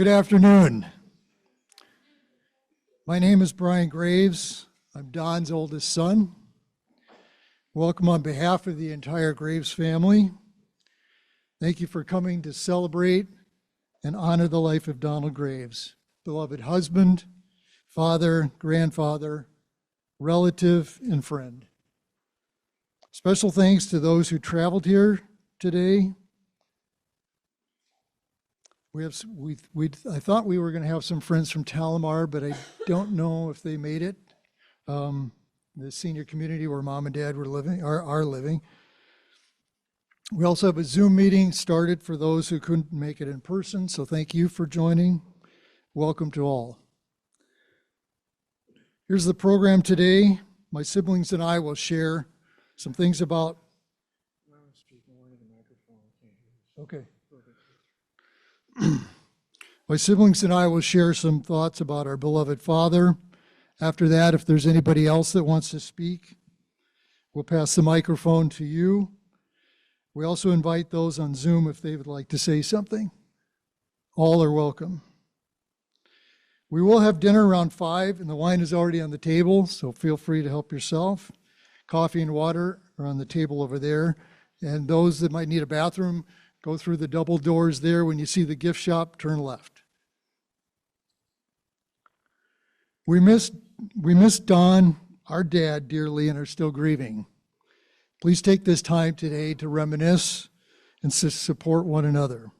Good afternoon. My name is Brian Graves. I'm Don's oldest son. Welcome on behalf of the entire Graves family. Thank you for coming to celebrate and honor the life of Donald Graves, beloved husband, father, grandfather, relative, and friend. Special thanks to those who traveled here today. I thought we were going to have some friends from Talamar, but I don't know if they made it. The senior community where mom and dad are living. We also have a Zoom meeting started for those who couldn't make it in person, so thank you for joining. Welcome to all. Here's the program today. My siblings and I will share some things about. Okay. My siblings and I will share some thoughts about our beloved father. After that, if there's anybody else that wants to speak, we'll pass the microphone to you. We also invite those on Zoom if they would like to say something. All are welcome. We will have dinner around 5, and the wine is already on the table, so feel free to help yourself. Coffee and water are on the table over there. And those that might need a bathroom, go through the double doors there. When you see the gift shop, turn left. We miss Don, our dad, dearly, and are still grieving. Please take this time today to reminisce and support one another.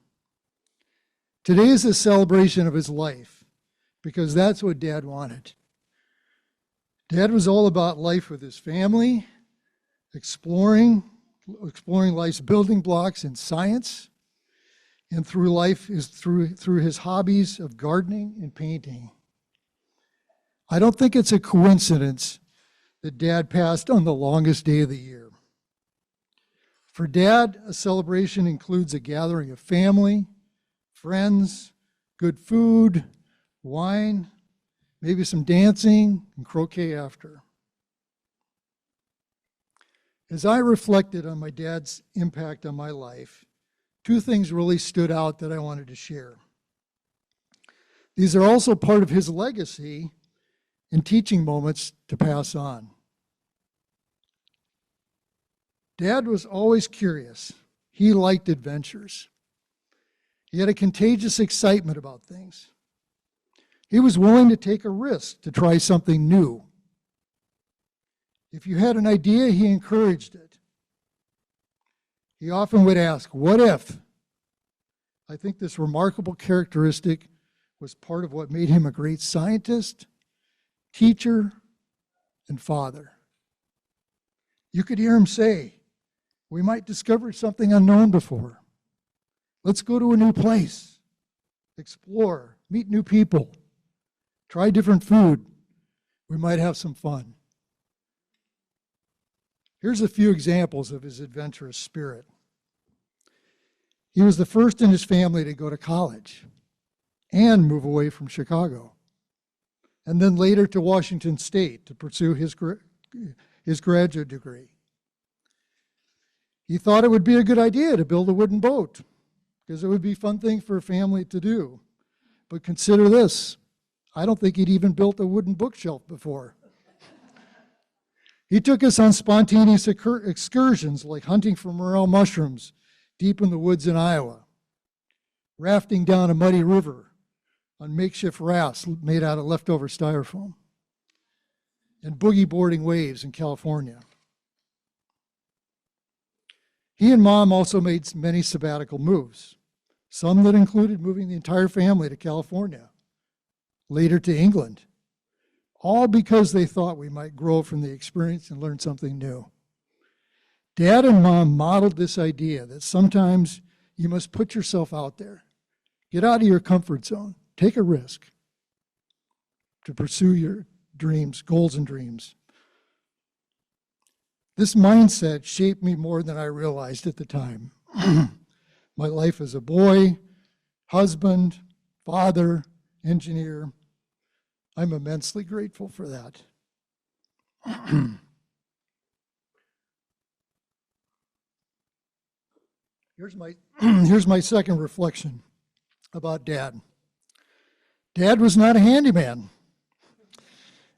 Today is a celebration of his life, because that's what Dad wanted. Dad was all about life with his family, exploring life's building blocks in science, and through his hobbies of gardening and painting. I don't think it's a coincidence that Dad passed on the longest day of the year. For Dad, a celebration includes a gathering of family, friends, good food, wine, maybe some dancing, and croquet after. As I reflected on my dad's impact on my life, two things really stood out that I wanted to share. These are also part of his legacy and teaching moments to pass on. Dad was always curious. He liked adventures. He had a contagious excitement about things. He was willing to take a risk to try something new. If you had an idea, he encouraged it. He often would ask, "What if?" I think this remarkable characteristic was part of what made him a great scientist, teacher, and father. You could hear him say, "We might discover something unknown before. Let's go to a new place, explore, meet new people, try different food. We might have some fun." Here's a few examples of his adventurous spirit. He was the first in his family to go to college and move away from Chicago, and then later to Washington State to pursue his graduate degree. He thought it would be a good idea to build a wooden boat because it would be a fun thing for a family to do. But consider this, I don't think he'd even built a wooden bookshelf before. He took us on spontaneous excursions like hunting for morel mushrooms deep in the woods in Iowa, rafting down a muddy river on makeshift rafts made out of leftover styrofoam, and boogie boarding waves in California. He and Mom also made many sabbatical moves, some that included moving the entire family to California, later to England, all because they thought we might grow from the experience and learn something new. Dad and Mom modeled this idea that sometimes you must put yourself out there, get out of your comfort zone, take a risk to pursue your dreams, goals and dreams. This mindset shaped me more than I realized at the time. My life as a boy, husband, father, engineer, I'm immensely grateful for that. Here's my second reflection about Dad. Dad was not a handyman.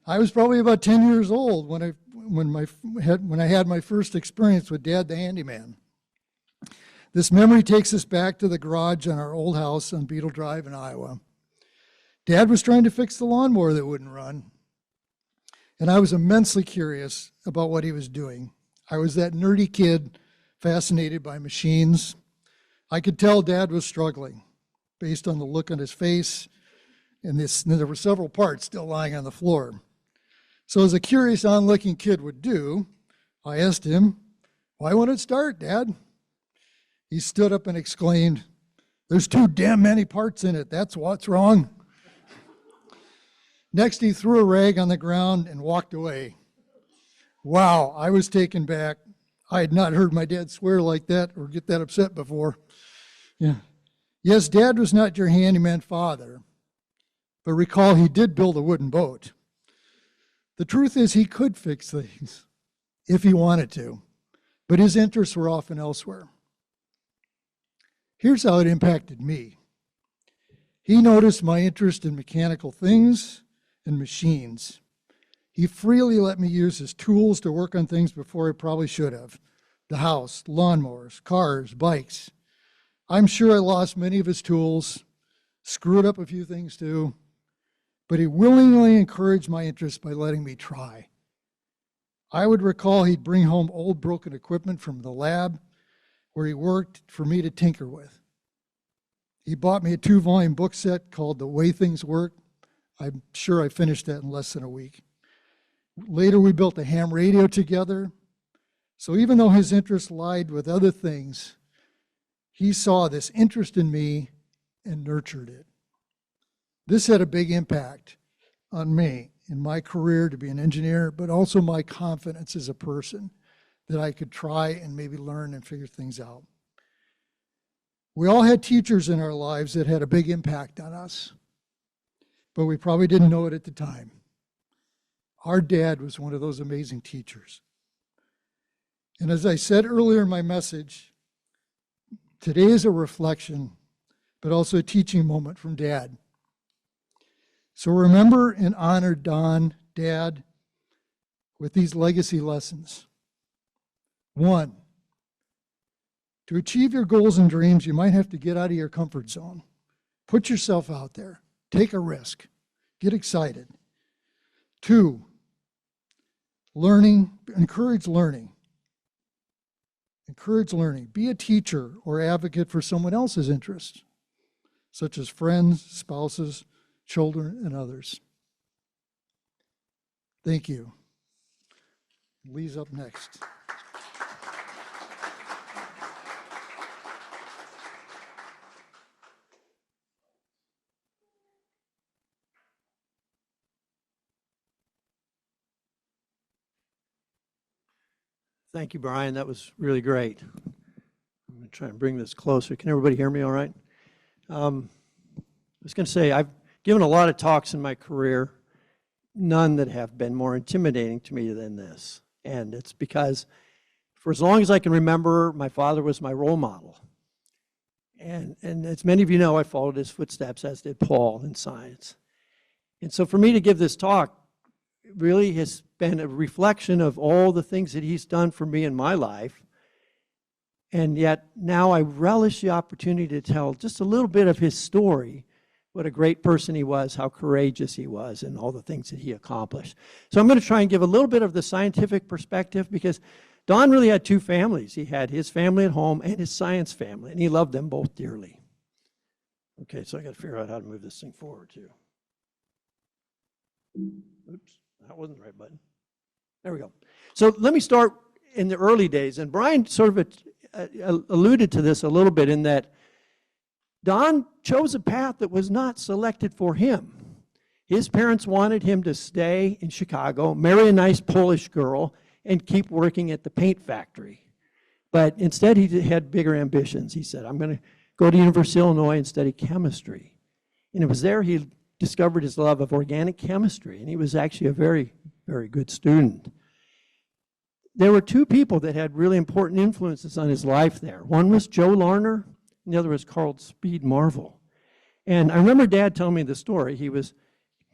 I was probably about 10 years old when I had my first experience with Dad the handyman. This memory takes us back to the garage on our old house on Beetle Drive in Iowa. Dad was trying to fix the lawnmower that wouldn't run, and I was immensely curious about what he was doing. I was that nerdy kid fascinated by machines. I could tell Dad was struggling based on the look on his face, and there were several parts still lying on the floor. So as a curious onlooking kid would do, I asked him, "Why won't it start, Dad?" He stood up and exclaimed, "There's too damn many parts in it. That's what's wrong." Next, he threw a rag on the ground and walked away. Wow, I was taken back. I had not heard my dad swear like that or get that upset before. Yeah. Yes, Dad was not your handyman father, but recall he did build a wooden boat. The truth is he could fix things if he wanted to, but his interests were often elsewhere. Here's how it impacted me. He noticed my interest in mechanical things and machines. He freely let me use his tools to work on things before I probably should have. The house, lawnmowers, cars, bikes. I'm sure I lost many of his tools, screwed up a few things too, but he willingly encouraged my interest by letting me try. I would recall he'd bring home old broken equipment from the lab where he worked for me to tinker with. He bought me a 2-volume book set called The Way Things Work. I'm sure I finished that in less than a week. Later, we built a ham radio together. So even though his interest lied with other things, he saw this interest in me and nurtured it. This had a big impact on me in my career to be an engineer, but also my confidence as a person that I could try and maybe learn and figure things out. We all had teachers in our lives that had a big impact on us, but we probably didn't know it at the time. Our dad was one of those amazing teachers. And as I said earlier in my message, today is a reflection, but also a teaching moment from Dad. So remember and honor Don, Dad, with these legacy lessons. 1, to achieve your goals and dreams, you might have to get out of your comfort zone. Put yourself out there. Take a risk. Get excited. 2, encourage learning. Encourage learning. Be a teacher or advocate for someone else's interests, such as friends, spouses, children, and others. Thank you. Lee's up next. Thank you, Brian. That was really great. I'm going to try and bring this closer. Can everybody hear me all right? I was going to say, I've given a lot of talks in my career, none that have been more intimidating to me than this. And it's because for as long as I can remember, my father was my role model. And as many of you know, I followed his footsteps, as did Paul, in science. And so for me to give this talk really has been a reflection of all the things that he's done for me in my life. And yet now I relish the opportunity to tell just a little bit of his story, what a great person he was, how courageous he was, and all the things that he accomplished. So I'm going to try and give a little bit of the scientific perspective, because Don really had 2 families. He had his family at home and his science family, and he loved them both dearly. Okay, so I got to figure out how to move this thing forward too. Oops, that wasn't the right button. There we go. So let me start in the early days, and Brian sort of alluded to this a little bit, in that Don chose a path that was not selected for him. His parents wanted him to stay in Chicago, marry a nice Polish girl, and keep working at the paint factory. But instead, he had bigger ambitions. He said, I'm going to go to University of Illinois and study chemistry. And it was there he discovered his love of organic chemistry, and he was actually a very, very good student. There were 2 people that had really important influences on his life there. One was Joe Larner, and the other was Carl Speed Marvel. And I remember Dad telling me the story. He was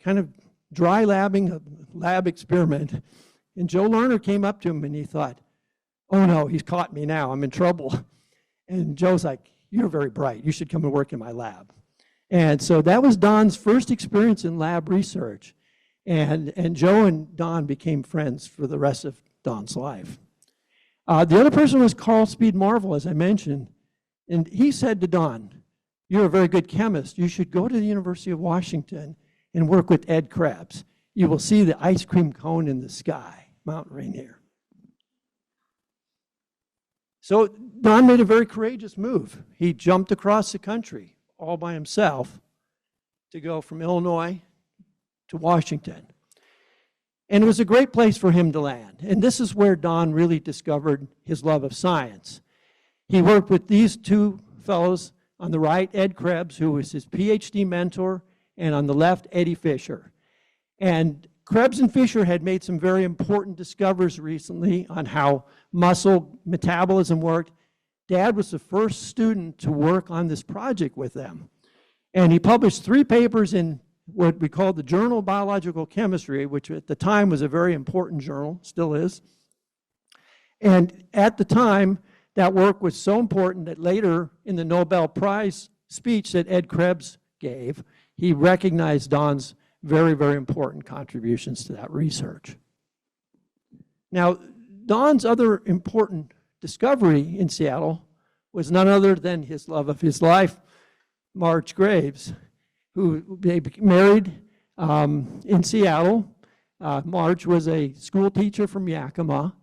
kind of dry labbing a lab experiment, and Joe Lerner came up to him and he thought, oh no, he's caught me now, I'm in trouble. And Joe's like, you're very bright, you should come and work in my lab. And so that was Don's first experience in lab research. And Joe and Don became friends for the rest of Don's life. The other person was Carl Speed Marvel, as I mentioned, and he said to Don, you're a very good chemist, you should go to the University of Washington and work with Ed Krebs. You will see the ice cream cone in the sky, Mount Rainier. So Don made a very courageous move. He jumped across the country all by himself to go from Illinois to Washington. And it was a great place for him to land. And this is where Don really discovered his love of science. He worked with these two fellows on the right, Ed Krebs, who was his PhD mentor, and on the left, Eddie Fisher. And Krebs and Fisher had made some very important discoveries recently on how muscle metabolism worked. Dad was the first student to work on this project with them. And he published 3 papers in what we call the Journal of Biological Chemistry, which at the time was a very important journal, still is. And at the time, that work was so important that later in the Nobel Prize speech that Ed Krebs gave, he recognized Don's very, very important contributions to that research. Now, Don's other important discovery in Seattle was none other than his love of his life, Marge Graves, who they married in Seattle. Marge was a school teacher from Yakima,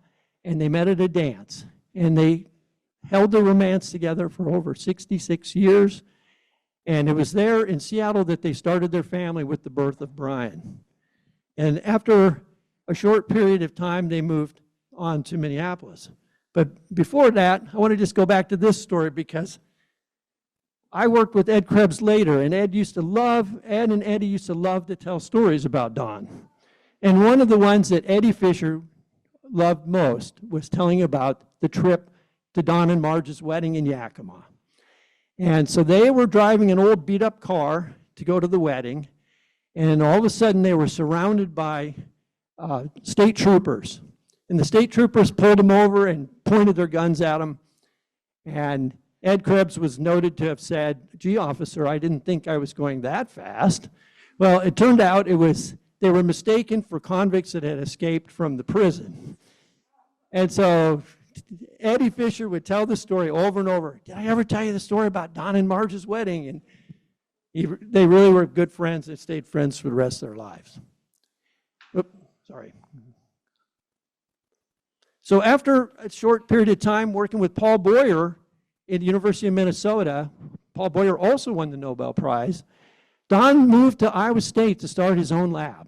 and they met at a dance. And they held their romance together for over 66 years. And it was there in Seattle that they started their family with the birth of Brian. And after a short period of time, they moved on to Minneapolis. But before that, I want to just go back to this story because I worked with Ed Krebs later, and Ed and Eddie used to love to tell stories about Don. And one of the ones that Eddie Fisher loved most was telling about the trip to Don and Marge's wedding in Yakima. And so they were driving an old beat-up car to go to the wedding, and all of a sudden they were surrounded by state troopers. And the state troopers pulled them over and pointed their guns at them. And Ed Krebs was noted to have said, gee, officer, I didn't think I was going that fast. Well, it turned out they were mistaken for convicts that had escaped from the prison. And so Eddie Fisher would tell the story over and over. Did I ever tell you the story about Don and Marge's wedding? And they really were good friends. They stayed friends for the rest of their lives. Oops, sorry. So after a short period of time working with Paul Boyer at the University of Minnesota, Paul Boyer also won the Nobel Prize, Don moved to Iowa State to start his own lab.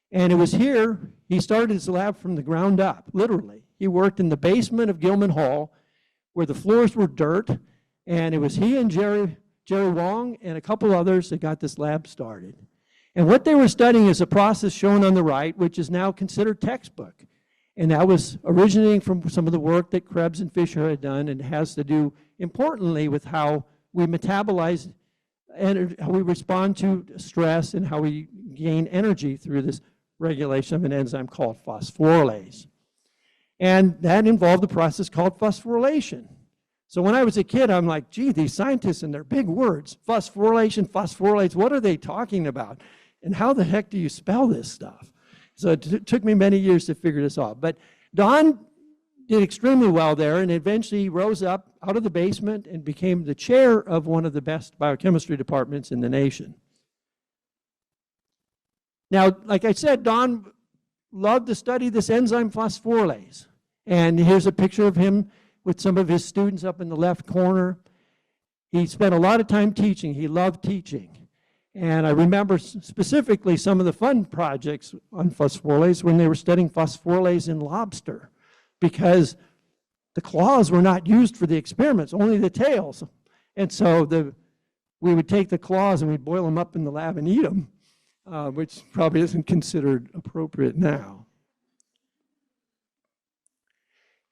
And it was here he started his lab from the ground up, literally. He worked in the basement of Gilman Hall where the floors were dirt, and it was he and Jerry Wong and a couple others that got this lab started. And what they were studying is a process shown on the right, which is now considered textbook. And that was originating from some of the work that Krebs and Fisher had done, and has to do, importantly, with how we metabolize and how we respond to stress and how we gain energy through this regulation of an enzyme called phosphorylase. And that involved a process called phosphorylation. So when I was a kid, I'm like, gee, these scientists and their big words, phosphorylation, phosphorylase, what are they talking about? And how the heck do you spell this stuff? So it took me many years to figure this out. But Don did extremely well there, and eventually rose up out of the basement and became the chair of one of the best biochemistry departments in the nation. Now, like I said, Don loved to study this enzyme phosphorylase. And here's a picture of him with some of his students up in the left corner. He spent a lot of time teaching. He loved teaching. And I remember specifically some of the fun projects on phosphorylase when they were studying phosphorylase in lobster, because the claws were not used for the experiments, only the tails. And so we would take the claws and we'd boil them up in the lab and eat them, which probably isn't considered appropriate now.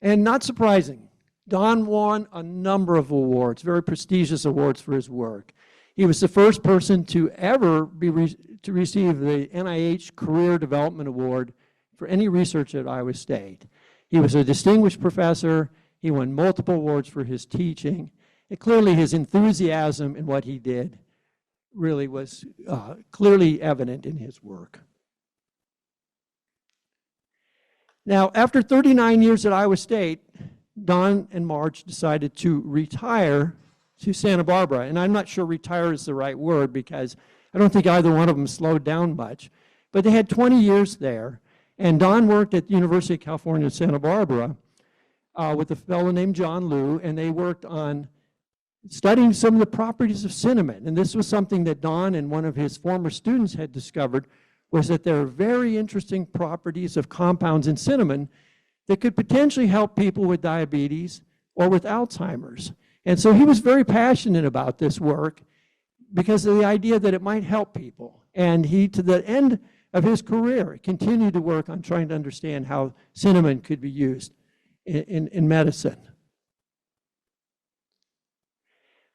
And not surprising, Don won a number of awards, very prestigious awards for his work. He was the first person to ever to receive the NIH Career Development Award for any research at Iowa State. He was a distinguished professor. He won multiple awards for his teaching. And clearly his enthusiasm in what he did really was clearly evident in his work. Now, after 39 years at Iowa State, Don and Marge decided to retire to Santa Barbara. And I'm not sure retire is the right word because I don't think either one of them slowed down much. But they had 20 years there. And Don worked at the University of California, Santa Barbara with a fellow named John Liu, and they worked on studying some of the properties of cinnamon. And this was something that Don and one of his former students had discovered, was that there are very interesting properties of compounds in cinnamon that could potentially help people with diabetes or with Alzheimer's. And so he was very passionate about this work because of the idea that it might help people. And he, to the end of his career, continued to work on trying to understand how cinnamon could be used in medicine.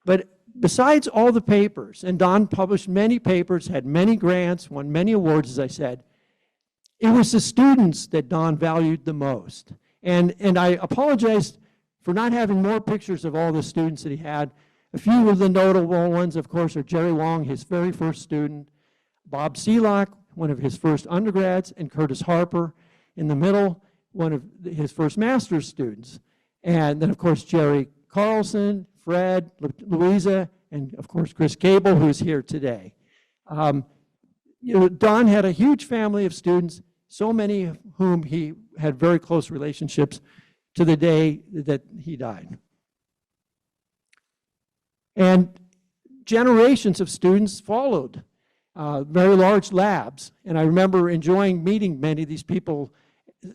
But besides all the papers, and Don published many papers, had many grants, won many awards, as I said, it was the students that Don valued the most. And I apologize for not having more pictures of all the students that he had. A few of the notable ones, of course, are Jerry Wong, his very first student, Bob Seelock, one of his first undergrads, and Curtis Harper in the middle, one of his first master's students. And then, of course, Jerry Carlson, Fred, Louisa, and of course, Chris Cable, who's here today. Don had a huge family of students, so many of whom he had very close relationships to the day that he died. And generations of students followed, very large labs. And I remember enjoying meeting many of these people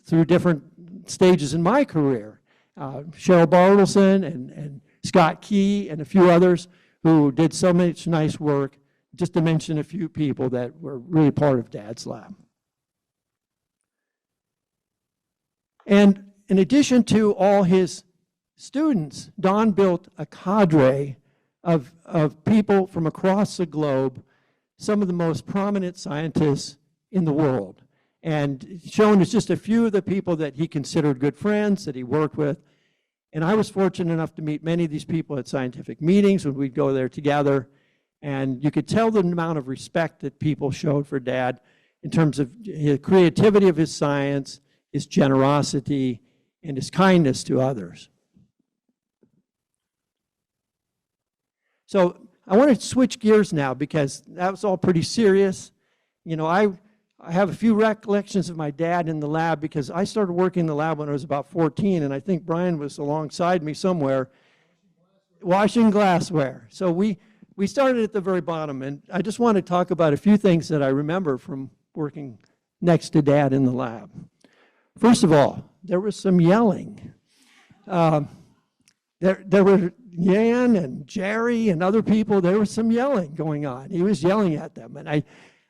through different stages in my career. Cheryl Bartleson and Scott Key and a few others who did so much nice work, just to mention a few people that were really part of Dad's lab. And in addition to all his students, Don built a cadre of people from across the globe, some of the most prominent scientists in the world. And shown as just a few of the people that he considered good friends, that he worked with. And I was fortunate enough to meet many of these people at scientific meetings when we'd go there together. And you could tell the amount of respect that people showed for Dad in terms of the creativity of his science, his generosity, and his kindness to others. So I want to switch gears now because that was all pretty serious. You know, I have a few recollections of my dad in the lab because I started working in the lab when I was about 14, and I think Brian was alongside me somewhere, washing glassware. So we started at the very bottom, and I just want to talk about a few things that I remember from working next to Dad in the lab. First of all, there was some yelling. There were Yan and Jerry and other people, there was some yelling going on. He was yelling at them, and I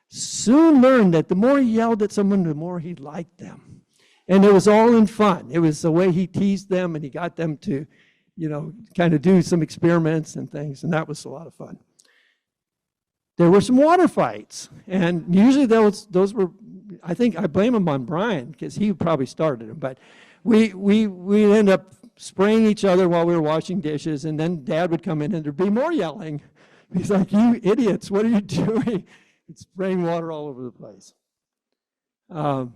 soon learned that the more he yelled at someone, the more he liked them. And it was all in fun. It was the way he teased them, and he got them to, you know, kind of do some experiments and things, and that was a lot of fun. There were some water fights, and usually those were, I think I blame him on Brian, because he probably started them, but we end up spraying each other while we were washing dishes, and then Dad would come in and there'd be more yelling. He's like, "You idiots, what are you doing?" It's spraying water all over the place. I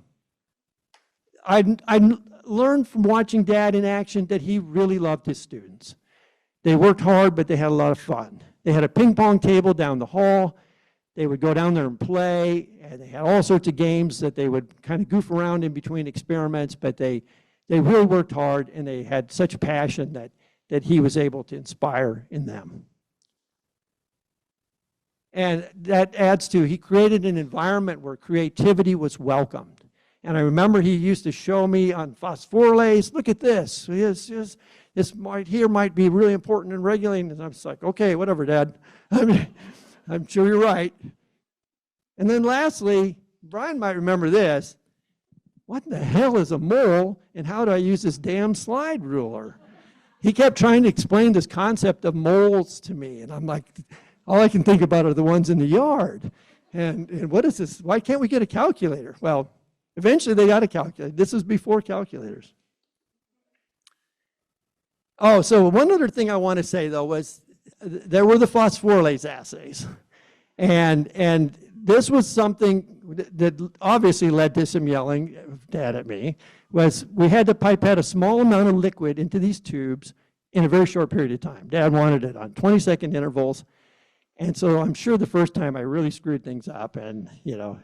learned from watching Dad in action that he really loved his students. They worked hard, but they had a lot of fun. They had a ping pong table down the hall. They would go down there and play, and they had all sorts of games that they would kind of goof around in between experiments, but they really worked hard, and they had such passion that he was able to inspire in them. And that adds to, he created an environment where creativity was welcomed. And I remember he used to show me on phosphorylates, look at this. This right here might be really important in regulating. And I was like, okay, whatever, Dad. I mean, I'm sure you're right. And then lastly, Brian might remember this. What the hell is a mole, and how do I use this damn slide ruler? He kept trying to explain this concept of moles to me, and I'm like, all I can think about are the ones in the yard. And what is this? Why can't we get a calculator? Well, eventually they got a calculator. This was before calculators. Oh, so one other thing I want to say, though, was there were the phosphorylase assays. And this was something that obviously led to some yelling of Dad at me, was we had to pipette a small amount of liquid into these tubes in a very short period of time. Dad wanted it on 20-second intervals. And so I'm sure the first time I really screwed things up, and, you know,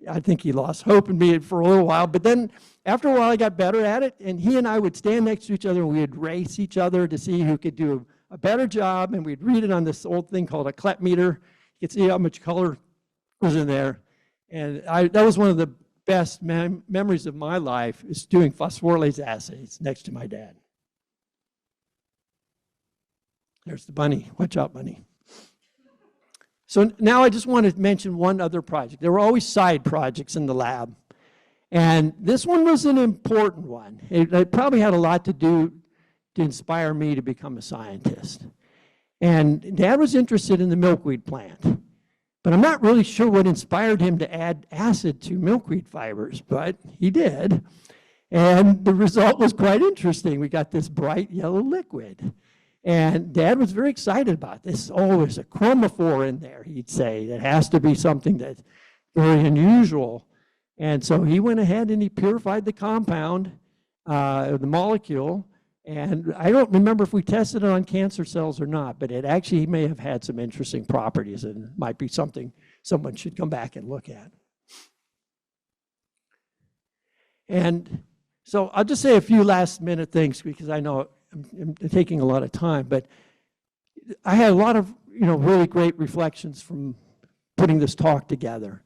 I think he lost hope in me for a little while. But then after a while, I got better at it, and he and I would stand next to each other, and we would race each other to see who could do a better job, and we'd read it on this old thing called a Klepp meter. You could see how much color was in there. And that was one of the best memories of my life, is doing phosphorylase assays next to my dad. There's the bunny. Watch out, bunny. So now I just want to mention one other project. There were always side projects in the lab. And this one was an important one. It probably had a lot to do to inspire me to become a scientist. And Dad was interested in the milkweed plant. But I'm not really sure what inspired him to add acid to milkweed fibers, but he did. And the result was quite interesting. We got this bright yellow liquid. And Dad was very excited about this. Oh, there's a chromophore in there, he'd say. It has to be something that's very unusual. And so he went ahead and he purified the compound, the molecule. And I don't remember if we tested it on cancer cells or not, but it actually may have had some interesting properties, and might be something someone should come back and look at. And so I'll just say a few last minute things, because I know I'm taking a lot of time, but I had a lot of, really great reflections from putting this talk together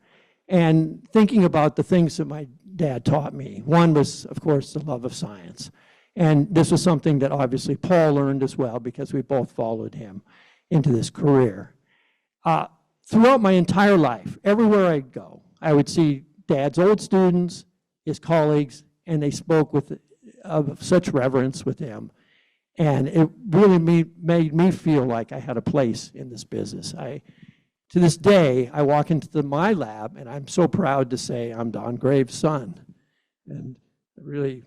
and thinking about the things that my dad taught me. One was, of course, the love of science. And this was something that obviously Paul learned as well, because we both followed him into this career. Throughout my entire life, everywhere I'd go, I would see Dad's old students, his colleagues, and they spoke of such reverence with him. And it really made me feel like I had a place in this business. To this day, I walk into my lab, and I'm so proud to say I'm Don Graves' son. And really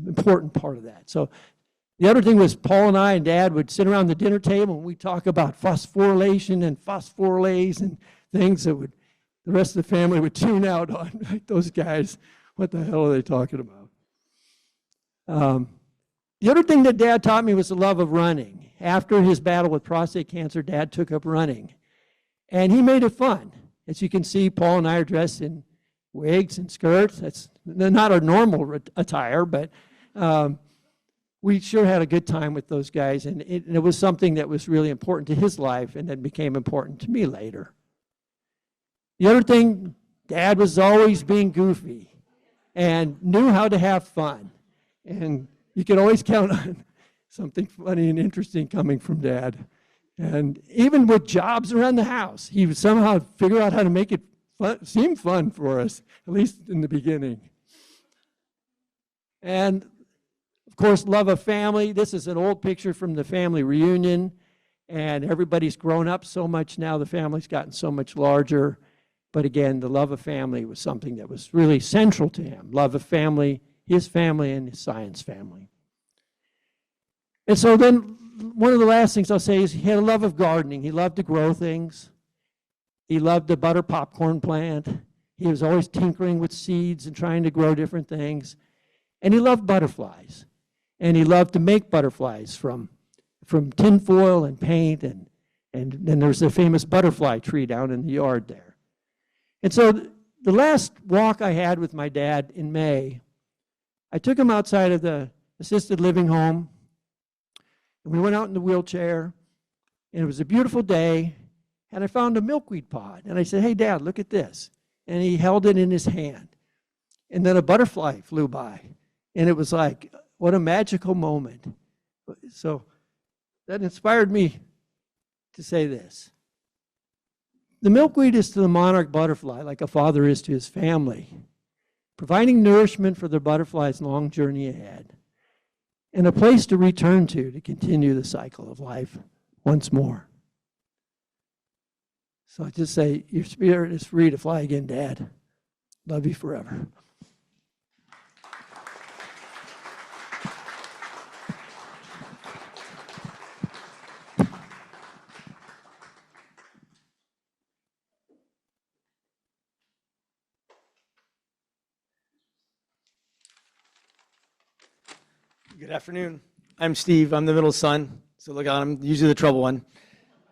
important part of that. So the other thing was, Paul and I and Dad would sit around the dinner table, and we'd talk about phosphorylation and phosphorylase and things that the rest of the family would tune out on. Like, those guys, what the hell are they talking about? The other thing that Dad taught me was the love of running. After his battle with prostate cancer, Dad took up running. And he made it fun. As you can see, Paul and I are dressed in wigs and skirts. That's not our normal attire, but we sure had a good time with those guys. And it was something that was really important to his life, and then became important to me later. The other thing, Dad was always being goofy and knew how to have fun. And you could always count on something funny and interesting coming from Dad. And even with jobs around the house, he would somehow figure out how to make it seem fun for us, at least in the beginning. And of course, love of family. This is an old picture from the family reunion, and everybody's grown up so much now. The family's gotten so much larger. But again, the love of family was something that was really central to him. Love of family, his family, and his science family. And so then one of the last things I'll say is he had a love of gardening. He loved to grow things. He loved the butter popcorn plant. He was always tinkering with seeds and trying to grow different things. And he loved butterflies. And he loved to make butterflies from tinfoil and paint. And then there's the famous butterfly tree down in the yard there. And so the last walk I had with my dad in May, I took him outside of the assisted living home. And we went out in the wheelchair. And it was a beautiful day. And I found a milkweed pod. And I said, "Hey, Dad, look at this." And he held it in his hand. And then a butterfly flew by. And it was like, what a magical moment. So that inspired me to say this. The milkweed is to the monarch butterfly like a father is to his family, providing nourishment for the butterfly's long journey ahead, and a place to return to continue the cycle of life once more. So I just say, your spirit is free to fly again, Dad. Love you forever. Good afternoon. I'm Steve. I'm the middle son. So look, I'm usually the trouble one.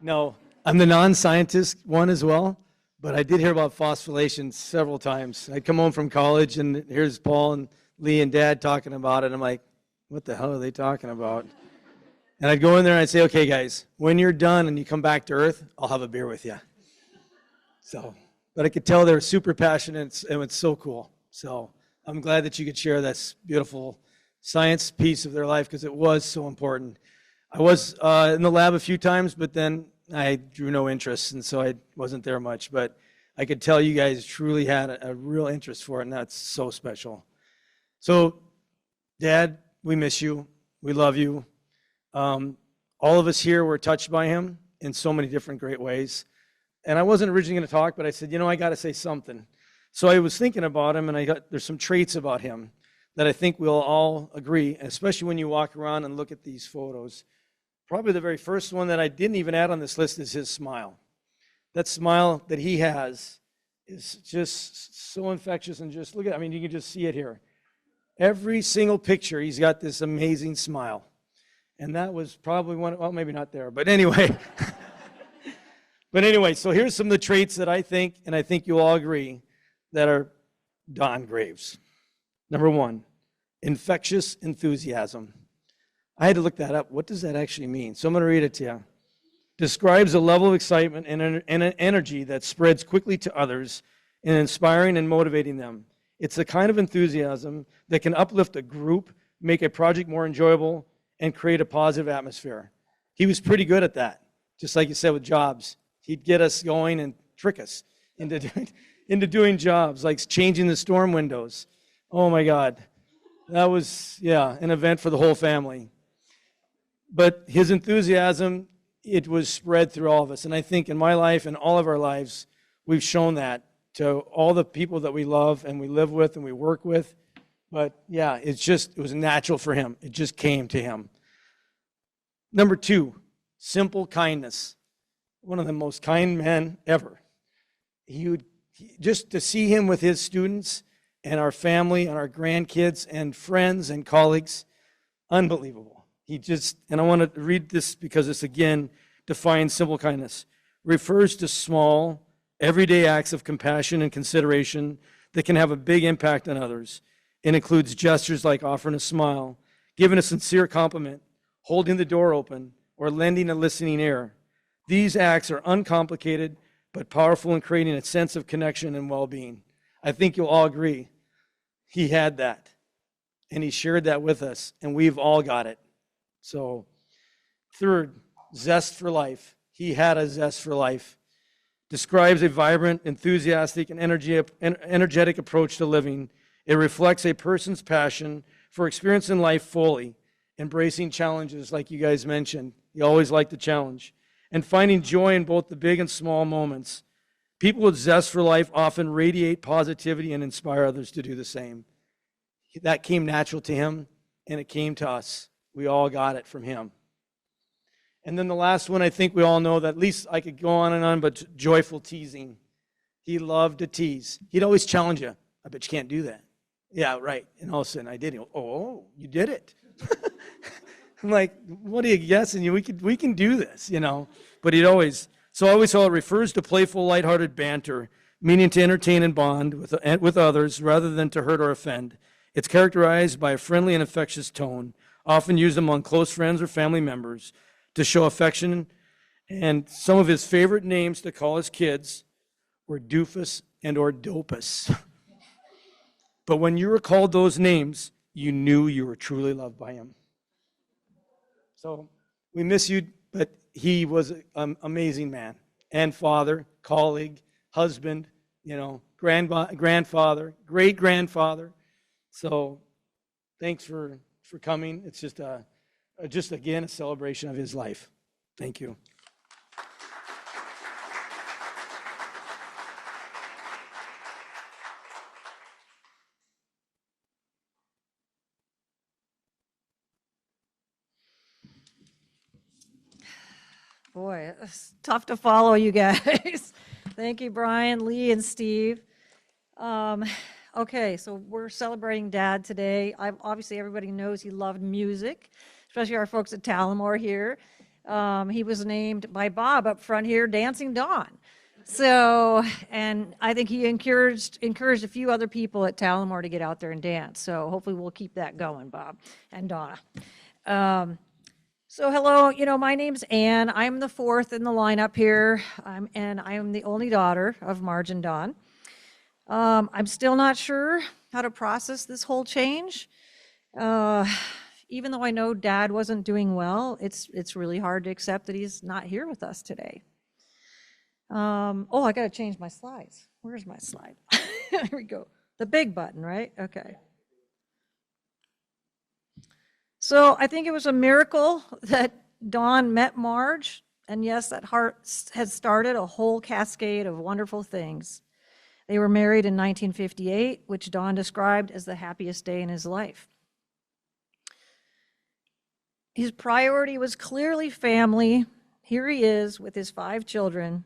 No, I'm the non-scientist one as well, but I did hear about phosphorylation several times. I'd come home from college and here's Paul and Lee and Dad talking about it. I'm like, what the hell are they talking about? And I'd go in there and I'd say, okay, guys, when you're done and you come back to Earth, I'll have a beer with you. So, but I could tell they were super passionate and it's so cool. So I'm glad that you could share this beautiful science piece of their life because it was so important. I was in the lab a few times, but then I drew no interest, and so I wasn't there much. But I could tell you guys truly had a real interest for it, and that's so special. So, Dad, we miss you. We love you. All of us here were touched by him in so many different great ways. And I wasn't originally going to talk, but I said, I got to say something. So I was thinking about him, and there's some traits about him that I think we'll all agree, especially when you walk around and look at these photos. Probably the very first one that I didn't even add on this list is his smile. That smile that he has is just so infectious, and just look at, you can just see it here. Every single picture, he's got this amazing smile. And that was probably one, well, maybe not there, but anyway. But anyway, so here's some of the traits that I think, and I think you'll all agree, that are Don Graves. Number one, infectious enthusiasm. I had to look that up. What does that actually mean? So I'm going to read it to you. Describes a level of excitement and an energy that spreads quickly to others in inspiring and motivating them. It's the kind of enthusiasm that can uplift a group, make a project more enjoyable, and create a positive atmosphere. He was pretty good at that, just like you said with jobs. He'd get us going and trick us into doing jobs, like changing the storm windows. Oh my God. That was, an event for the whole family. But his enthusiasm, it was spread through all of us. And I think in my life and all of our lives, we've shown that to all the people that we love and we live with and we work with. But it was natural for him. It just came to him. Number two, simple kindness. One of the most kind men ever. Just to see him with his students and our family and our grandkids and friends and colleagues, unbelievable. And I want to read this because this again defines simple kindness. Refers to small, everyday acts of compassion and consideration that can have a big impact on others. It includes gestures like offering a smile, giving a sincere compliment, holding the door open, or lending a listening ear. These acts are uncomplicated but powerful in creating a sense of connection and well-being. I think you'll all agree. He had that, and he shared that with us, and we've all got it. So, third, zest for life. He had a zest for life. Describes a vibrant, enthusiastic, and energetic approach to living. It reflects a person's passion for experiencing life fully, embracing challenges like you guys mentioned. He always liked the challenge. And finding joy in both the big and small moments. People with zest for life often radiate positivity and inspire others to do the same. That came natural to him, and it came to us. We all got it from him. And then the last one, I think we all know that, at least I could go on and on, but joyful teasing. He loved to tease. He'd always challenge you. I bet you can't do that. Yeah, right. And all of a sudden I did. He goes, oh, you did it. I'm like, what are you guessing? We can do this, But he'd always, so I always saw it refers to playful, lighthearted banter, meaning to entertain and bond with others rather than to hurt or offend. It's characterized by a friendly and infectious tone, often used among close friends or family members to show affection. And some of his favorite names to call his kids were Doofus and or Dopus. But when you were called those names, you knew you were truly loved by him. So we miss you, but he was an amazing man and father, colleague, husband, grandfather, great-grandfather. So thanks for coming. It's just again, a celebration of his life. Thank you. Boy, it's tough to follow you guys. Thank you, Brian, Lee, and Steve. Okay, so we're celebrating Dad today. Obviously, everybody knows he loved music, especially our folks at Talamore here. He was named by Bob up front here, Dancing Dawn. So, and I think he encouraged a few other people at Talamore to get out there and dance. So hopefully we'll keep that going, Bob and Donna. So hello, my name's Ann. I'm the fourth in the lineup here, and I am the only daughter of Marge and Don. I'm still not sure how to process this whole change. Even though I know Dad wasn't doing well, it's really hard to accept that he's not here with us today. Oh, I got to change my slides. Where's my slide? Here we go. The big button, right? Okay. So I think it was a miracle that Dawn met Marge. And yes, that heart has started a whole cascade of wonderful things. They were married in 1958, which Dawn described as the happiest day in his life. His priority was clearly family. Here he is with his 5 children.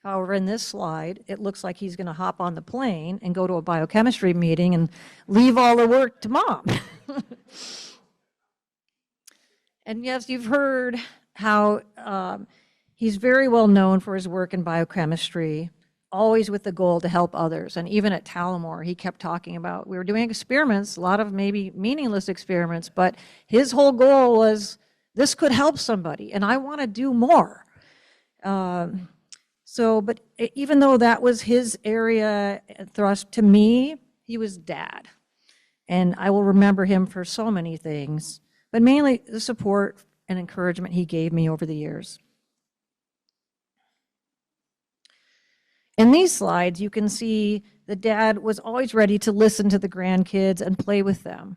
However, in this slide, it looks like he's going to hop on the plane and go to a biochemistry meeting and leave all the work to Mom. And yes, you've heard how he's very well known for his work in biochemistry, always with the goal to help others. And even at Talamore, he kept talking about, we were doing experiments, a lot of maybe meaningless experiments, but his whole goal was, this could help somebody, and I want to do more. But even though that was his area thrust, to me, he was Dad. And I will remember him for so many things, but mainly the support and encouragement he gave me over the years. In these slides, you can see that Dad was always ready to listen to the grandkids and play with them.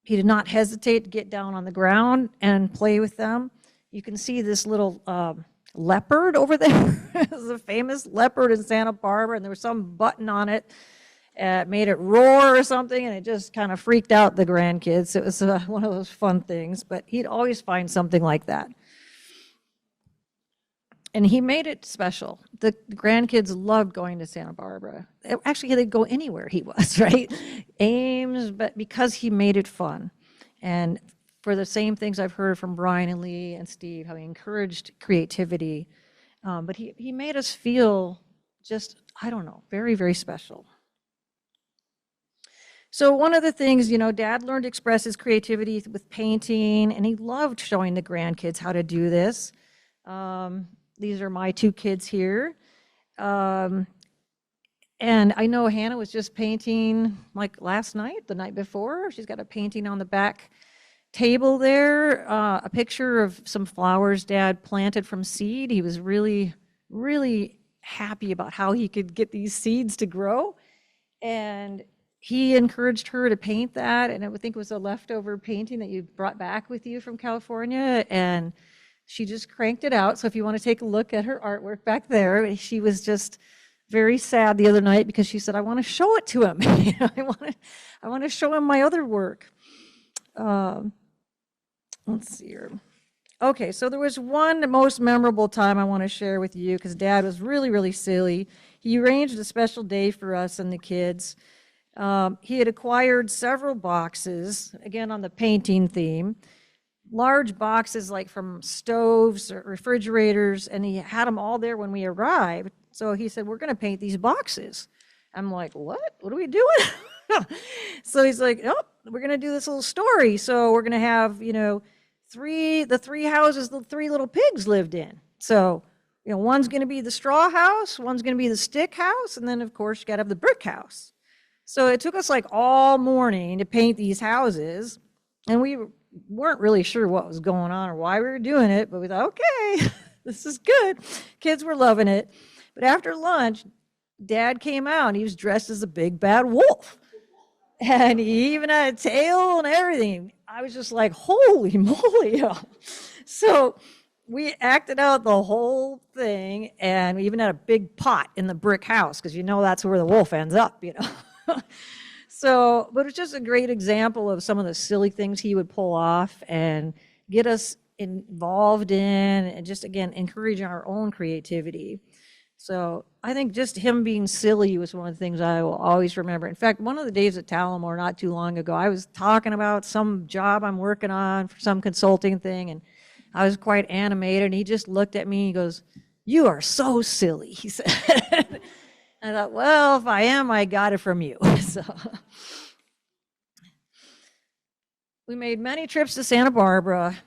He did not hesitate to get down on the ground and play with them. You can see this little leopard over there. It was a famous leopard in Santa Barbara, and there was some button on it, made it roar or something, and it just kind of freaked out the grandkids. It was one of those fun things, but he'd always find something like that. And he made it special. The grandkids loved going to Santa Barbara. Actually, they'd go anywhere he was, right? Ames, but because he made it fun. And for the same things I've heard from Brian and Lee and Steve, how he encouraged creativity. But he made us feel just, I don't know, very, very special. So one of the things, Dad learned to express his creativity with painting, and he loved showing the grandkids how to do this. These are my 2 kids here. And I know Hannah was just painting like last night, the night before. She's got a painting on the back table there, a picture of some flowers Dad planted from seed. He was really, really happy about how he could get these seeds to grow. And he encouraged her to paint that. And I would think it was a leftover painting that you brought back with you from California. And she just cranked it out. So if you want to take a look at her artwork back there, she was just very sad the other night because she said, I want to show it to him. I want to show him my other work. Let's see here. Okay, so there was one most memorable time I want to share with you because Dad was really, really silly. He arranged a special day for us and the kids. He had acquired several boxes, again on the painting theme, large boxes like from stoves or refrigerators, and he had them all there when we arrived. So he said, we're going to paint these boxes. I'm like, what? What are we doing? So he's like, oh, we're going to do this little story. So we're going to have, the 3 houses the 3 little pigs lived in. So, one's going to be the straw house, one's going to be the stick house, and then, of course, you got to have the brick house. So it took us like all morning to paint these houses, and we weren't really sure what was going on or why we were doing it, but we thought, okay, this is good. Kids were loving it. But after lunch, Dad came out, and he was dressed as a big bad wolf. And he even had a tail and everything. I was just like, holy moly. So we acted out the whole thing, and we even had a big pot in the brick house, because that's where the wolf ends up, So, but it's just a great example of some of the silly things he would pull off and get us involved in, and just, again, encouraging our own creativity. So I think just him being silly was one of the things I will always remember. In fact, one of the days at Talamore not too long ago, I was talking about some job I'm working on for some consulting thing, and I was quite animated, and he just looked at me and he goes, "You are so silly," he said. I thought, well, if I am, I got it from you. So we made many trips to Santa Barbara,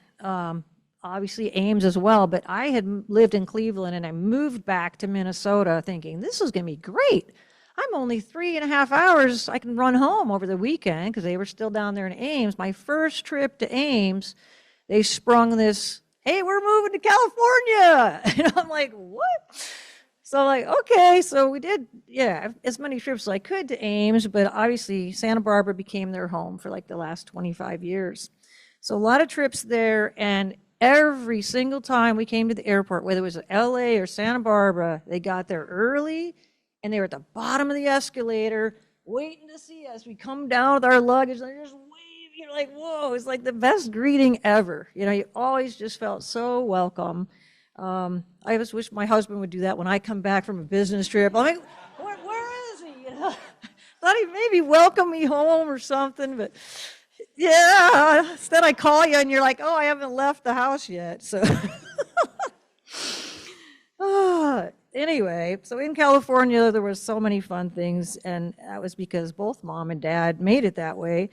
obviously Ames as well, but I had lived in Cleveland and I moved back to Minnesota thinking, this is going to be great. I'm only 3.5 hours. I can run home over the weekend because they were still down there in Ames. My first trip to Ames, they sprung this, "Hey, we're moving to California." And I'm like, what? So I'm like, okay. So we did, as many trips as I could to Ames, but obviously Santa Barbara became their home for like the last 25 years. So a lot of trips there, and every single time we came to the airport, whether it was LA or Santa Barbara, they got there early and they were at the bottom of the escalator waiting to see us. We come down with our luggage and they're just waving. You're like, whoa, it's like the best greeting ever. You know, you always just felt so welcome. I just wish my husband would do that when I come back from a business trip. I'm like, where is he? You know, thought he'd maybe welcome me home or something, but yeah, instead I call you and you're like, oh, I haven't left the house yet. So anyway, so in California, there were so many fun things, and that was because both mom and dad made it that way.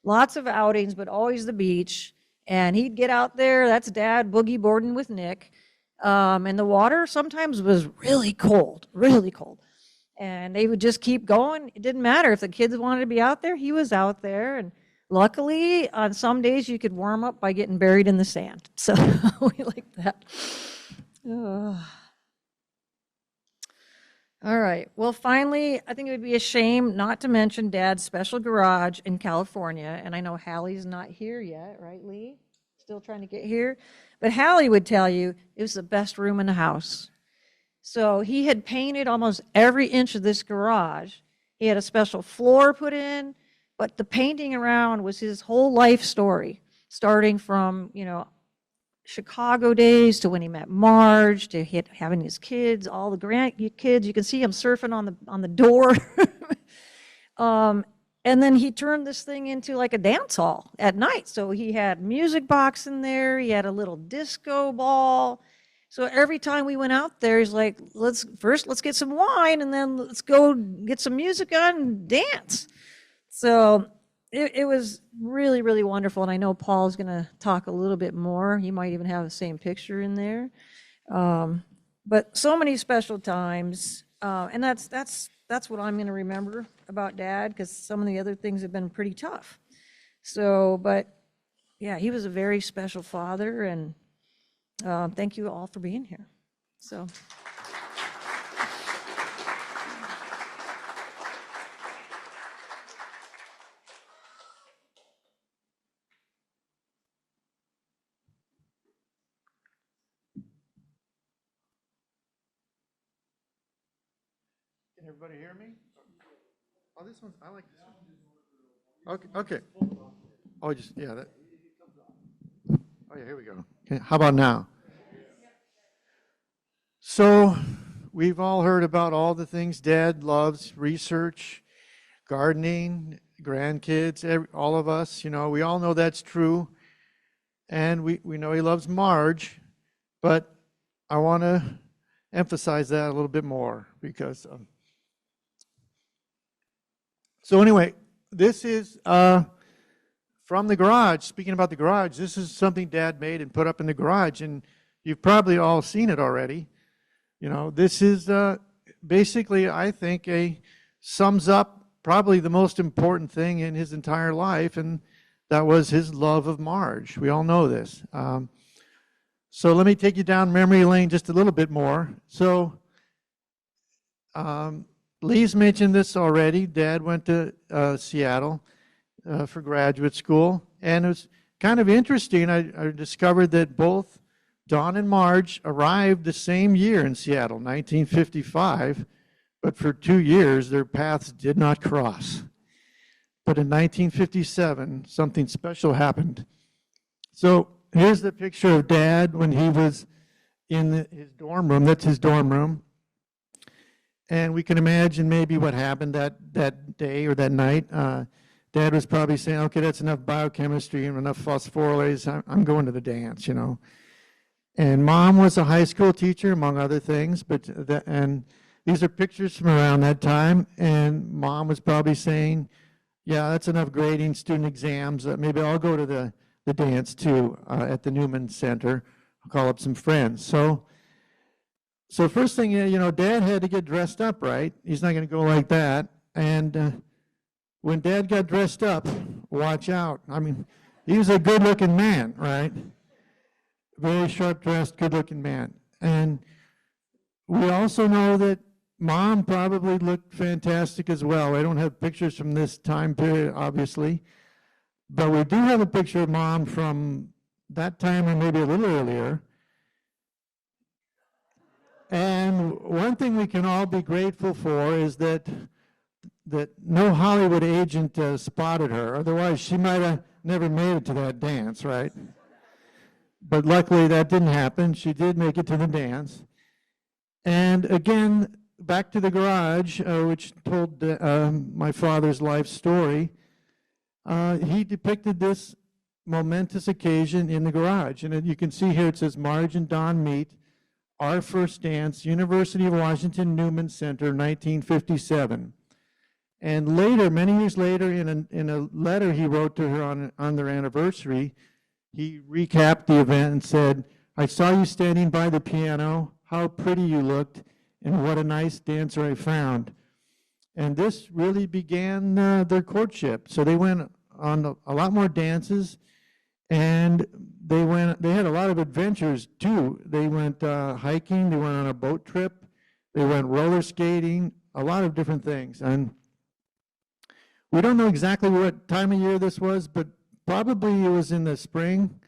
Lots of outings, but always the beach. And he'd get out there, that's dad boogie boarding with Nick. And the water sometimes was really cold, really cold. And they would just keep going. It didn't matter if the kids wanted to be out there, he was out there. And luckily, on some days, you could warm up by getting buried in the sand. So we like that. All right. Well, finally, I think it would be a shame not to mention Dad's special garage in California. And I know Hallie's not here yet, right, Lee? Still trying to get here. But Hallie would tell you it was the best room in the house. So he had painted almost every inch of this garage. He had a special floor put in, but the painting around was his whole life story, starting from, Chicago days to when he met Marge, to having his kids, all the grandkids. You can see him surfing on the door. And then he turned this thing into like a dance hall at night. So he had music box in there. He had a little disco ball. So every time we went out there, he's like, let's get some wine and then let's go get some music on and dance. So it was really, really wonderful. And I know Paul's going to talk a little bit more. He might even have the same picture in there. But so many special times. And that's what I'm going to remember about Dad, because some of the other things have been pretty tough. So, but yeah, he was a very special father, and thank you all for being here. So. Can everybody hear me? Oh, this one's, I like this one. Okay. Oh, that. Oh, yeah, here we go. Okay, how about now? So, we've all heard about all the things Dad loves: research, gardening, grandkids, all of us, we all know that's true. And we know he loves Marge, but I want to emphasize that a little bit more because so anyway, this is from the garage. Speaking about the garage, this is something Dad made and put up in the garage, and you've probably all seen it already. This is basically, I think, sums up probably the most important thing in his entire life, and that was his love of Marge. We all know this. So let me take you down memory lane just a little bit more. So Lee's mentioned this already. Dad went to Seattle for graduate school, and it was kind of interesting. I discovered that both Don and Marge arrived the same year in Seattle, 1955, but for 2 years their paths did not cross. But in 1957, something special happened. So here's the picture of Dad when he was in his dorm room. That's his dorm room. And we can imagine maybe what happened that day or that night. Dad was probably saying, okay, that's enough biochemistry and enough phosphorylase. I'm going to the dance, you know. And Mom was a high school teacher, among other things. And these are pictures from around that time. And Mom was probably saying, yeah, that's enough grading student exams. Maybe I'll go to the dance too at the Newman Center. I'll call up some friends. So first thing, you know, Dad had to get dressed up, right? He's not going to go like that. And when Dad got dressed up, watch out. I mean, he was a good-looking man, right? Very sharp-dressed, good-looking man. And we also know that Mom probably looked fantastic as well. I don't have pictures from this time period, obviously, but we do have a picture of Mom from that time or maybe a little earlier. And one thing we can all be grateful for is that no Hollywood agent spotted her. Otherwise, she might have never made it to that dance, right? But luckily, that didn't happen. She did make it to the dance. And again, back to the garage, which told my father's life story. He depicted this momentous occasion in the garage. And you can see here it says, Marge and Don meet, our first dance, University of Washington Newman Center, 1957. And later, many years later, in a letter he wrote to her on their anniversary, he recapped the event and said, I saw you standing by the piano, how pretty you looked, and what a nice dancer I found. And this really began their courtship. So they went on a lot more dances, and they had a lot of adventures too. They went hiking, they went on a boat trip, they went roller skating, a lot of different things. And we don't know exactly what time of year this was, but probably it was in the spring.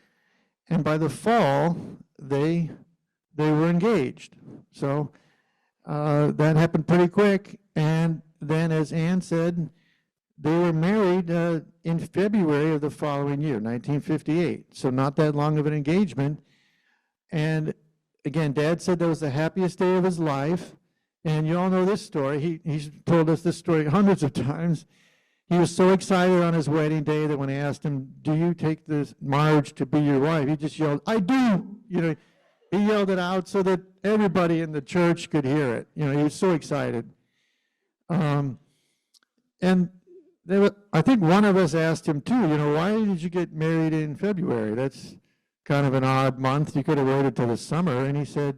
And by the fall, they were engaged. So that happened pretty quick. And then, as Ann said, they were married in February of the following year, 1958. So not that long of an engagement. And again, Dad said that was the happiest day of his life. And you all know this story. He's told us this story hundreds of times. He was so excited on his wedding day that when I asked him, do you take this Marge to be your wife? He just yelled, I do. You know, he yelled it out so that everybody in the church could hear it. You know, he was so excited. And I think one of us asked him too, you know, why did you get married in February? That's kind of an odd month. You could have waited till the summer. And he said,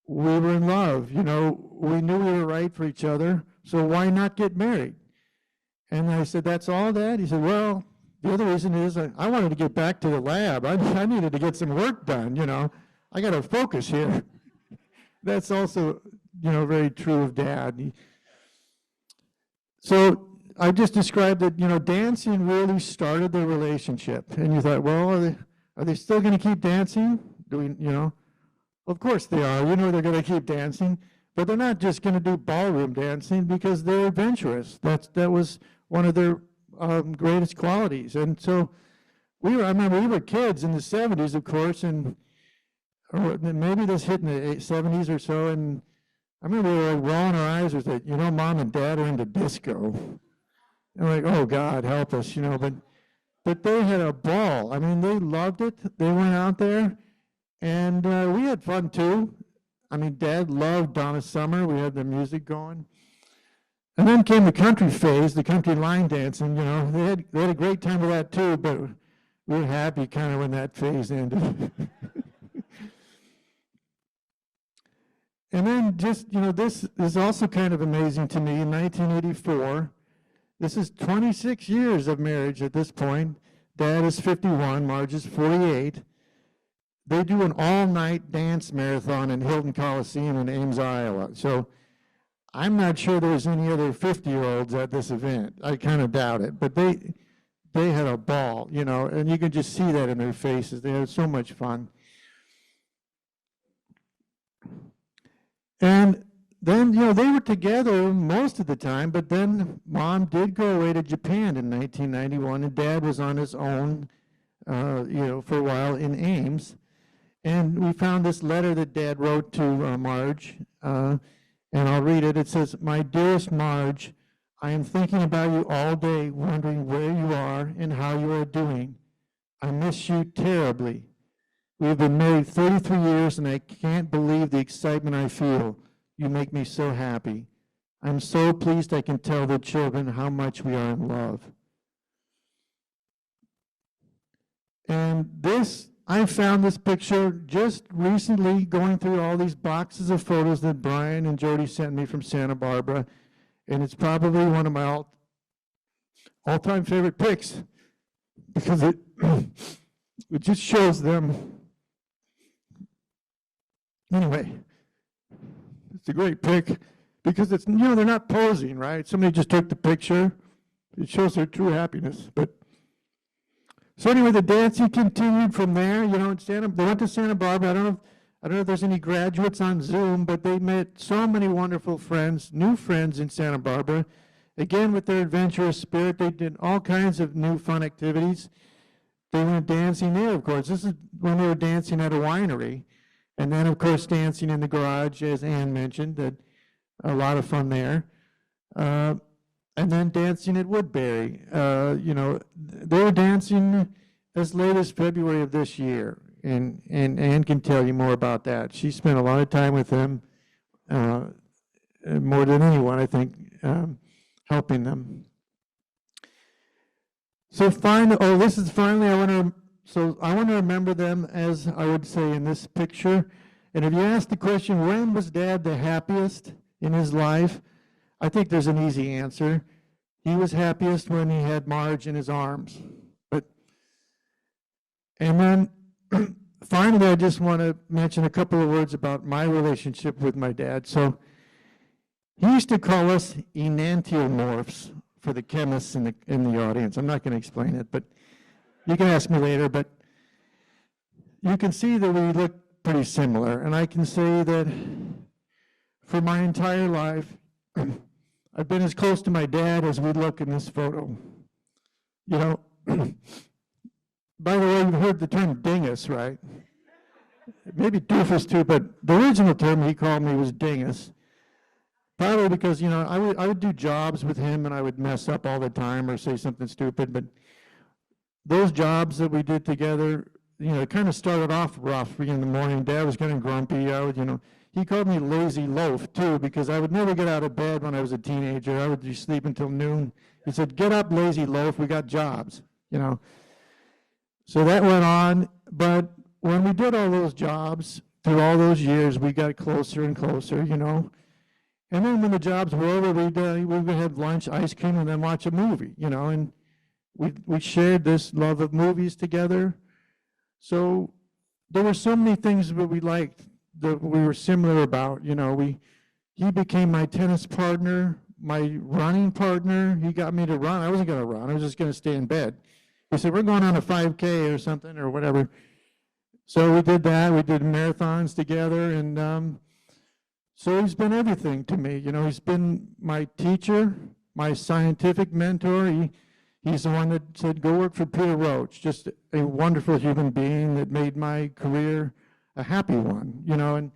we were in love. You know, we knew we were right for each other. So why not get married? And I said, that's all, Dad? He said, well, the other reason is I wanted to get back to the lab. I needed to get some work done, you know. I got to focus here. That's also, you know, very true of Dad. So I just described that, you know, dancing really started the relationship. And you thought, well, are they still going to keep dancing? Do we, you know? Of course they are. You know they're going to keep dancing. But they're not just going to do ballroom dancing because they're adventurous. That was one of their greatest qualities. And so I remember we were kids in the 70s, of course, and maybe this hit in the 70s or so, and I remember we were like rolling our eyes with it, you know, Mom and Dad are into disco. And we're like, oh God, help us, you know, but they had a ball. I mean, they loved it. They went out there, and we had fun too. I mean, Dad loved Donna Summer. We had the music going. And then came the country phase, the country line dancing, you know. They had a great time with that too, but we were happy kind of when that phase ended. And then just, you know, this is also kind of amazing to me. In 1984, this is 26 years of marriage at this point. Dad is 51, Marge is 48. They do an all-night dance marathon in Hilton Coliseum in Ames, Iowa. So I'm not sure there's any other 50-year-olds at this event. I kind of doubt it. But they had a ball, you know, and you can just see that in their faces. They had so much fun. And then, you know, they were together most of the time, but then Mom did go away to Japan in 1991, and Dad was on his own for a while in Ames. And we found this letter that Dad wrote to Marge, and I'll read it. It says, "My dearest Marge, I am thinking about you all day, wondering where you are and how you are doing. I miss you terribly. We have been married 33 years, and I can't believe the excitement I feel. You make me so happy. I'm so pleased I can tell the children how much we are in love." And I found this picture just recently going through all these boxes of photos that Brian and Jody sent me from Santa Barbara, and it's probably one of my all-time favorite pics because it it just shows them. Anyway, it's a great pic because it's, they're not posing, right? Somebody just took the picture. It shows their true happiness. But so anyway, the dancing continued from there. They went to Santa Barbara. I don't know if there's any graduates on Zoom, but they met so many wonderful friends, new friends in Santa Barbara. Again, with their adventurous spirit, they did all kinds of new fun activities. They went dancing there, of course. This is when they were dancing at a winery. And then, of course, dancing in the garage, as Ann mentioned, that a lot of fun there. And then dancing at Woodbury. They were dancing as late as February of this year. And Ann can tell you more about that. She spent a lot of time with them, more than anyone, I think, helping them. So finally, I want to remember them as I would say in this picture. And if you ask the question, when was Dad the happiest in his life? I think there's an easy answer. He was happiest when he had Marge in his arms. And then finally, I just want to mention a couple of words about my relationship with my dad. So he used to call us enantiomorphs for the chemists in the audience. I'm not going to explain it, but you can ask me later. But you can see that we look pretty similar. And I can say that for my entire life, I've been as close to my dad as we look in this photo. By the way, you've heard the term dingus, right? Maybe doofus too, but the original term he called me was dingus. Probably because, I would do jobs with him and I would mess up all the time or say something stupid. But those jobs that we did together, it kind of started off rough in the morning. Dad was getting grumpy. He called me lazy loaf too because I would never get out of bed when I was a teenager. I would just sleep until noon. He said, "Get up, lazy loaf. We got jobs." So that went on. But when we did all those jobs through all those years, we got closer and closer, And then when the jobs were over, we would have lunch, ice cream, and then watch a movie, And we shared this love of movies together. So there were so many things that we liked that we were similar about. He became my tennis partner, my running partner. He got me to run. I wasn't going to run. I was just going to stay in bed. He said, "We're going on a 5K or something or whatever." So we did that. We did marathons together, and so he's been everything to me. He's been my teacher, my scientific mentor. He's the one that said, "Go work for Peter Roach." Just a wonderful human being that made my career a happy one. And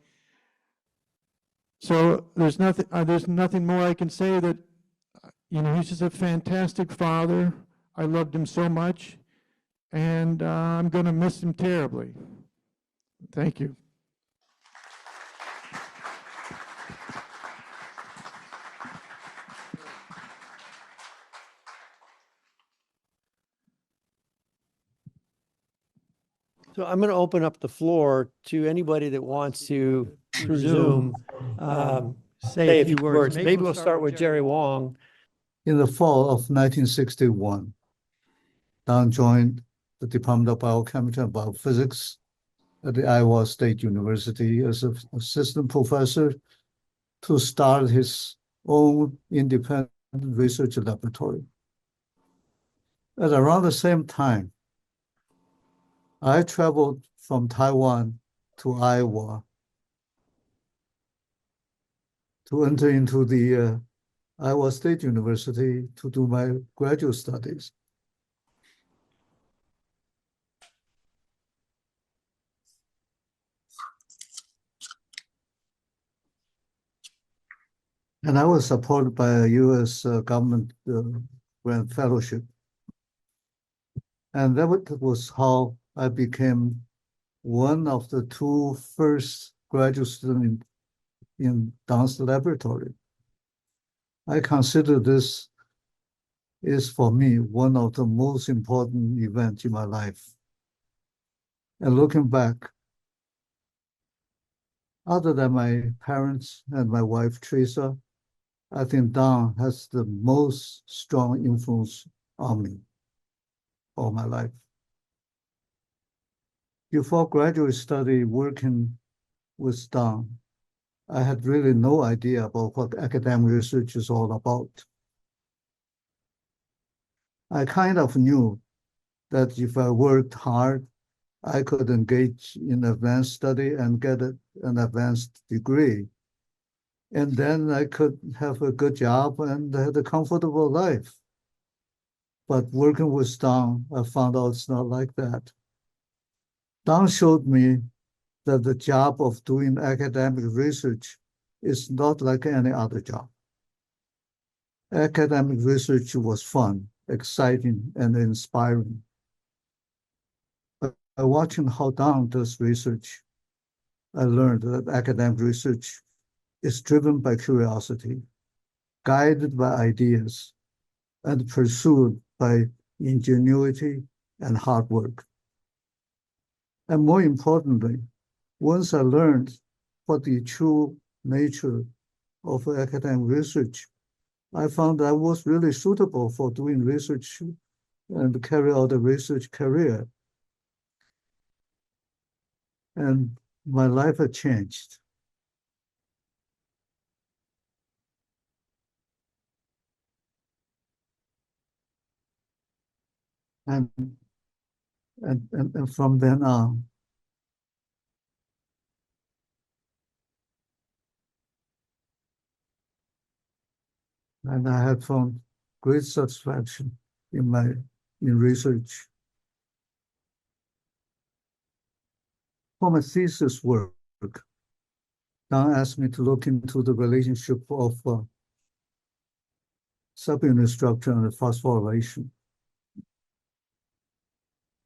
so there's nothing more I can say that, he's just a fantastic father. I loved him so much, and I'm going to miss him terribly. Thank you. So I'm going to open up the floor to anybody that wants to, through Zoom, say a few words. Maybe we'll start with Jerry Wong. In the fall of 1961, Don joined the Department of Biochemistry and Biophysics at the Iowa State University as an assistant professor to start his own independent research laboratory. At around the same time, I traveled from Taiwan to Iowa to enter into the Iowa State University to do my graduate studies. And I was supported by a U.S. government grant fellowship. And that was how I became one of the two first graduate students in Don's laboratory. I consider this is for me one of the most important events in my life. And looking back, other than my parents and my wife, Teresa, I think Don has the most strong influence on me all my life. Before graduate study working with Don, I had really no idea about what academic research is all about. I kind of knew that if I worked hard, I could engage in advanced study and get an advanced degree. And then I could have a good job and have a comfortable life. But working with Don, I found out it's not like that. Don showed me that the job of doing academic research is not like any other job. Academic research was fun, exciting, and inspiring. By watching how Don does research, I learned that academic research is driven by curiosity, guided by ideas, and pursued by ingenuity and hard work. And more importantly, once I learned what the true nature of academic research, I found I was really suitable for doing research and carry out a research career. And my life had changed. And from then on, and I have found great satisfaction in research. For my thesis work, Don asked me to look into the relationship of subunit structure and phosphorylation.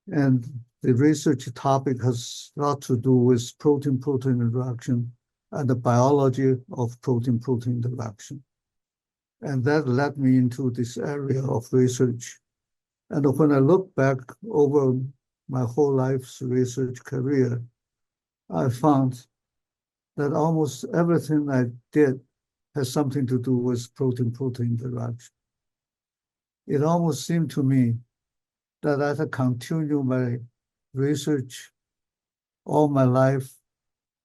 And the research topic has a lot to do with protein-protein interaction and the biology of protein-protein interaction. And that led me into this area of research. And when I look back over my whole life's research career, I found that almost everything I did has something to do with protein-protein interaction. It almost seemed to me that I had continued my research all my life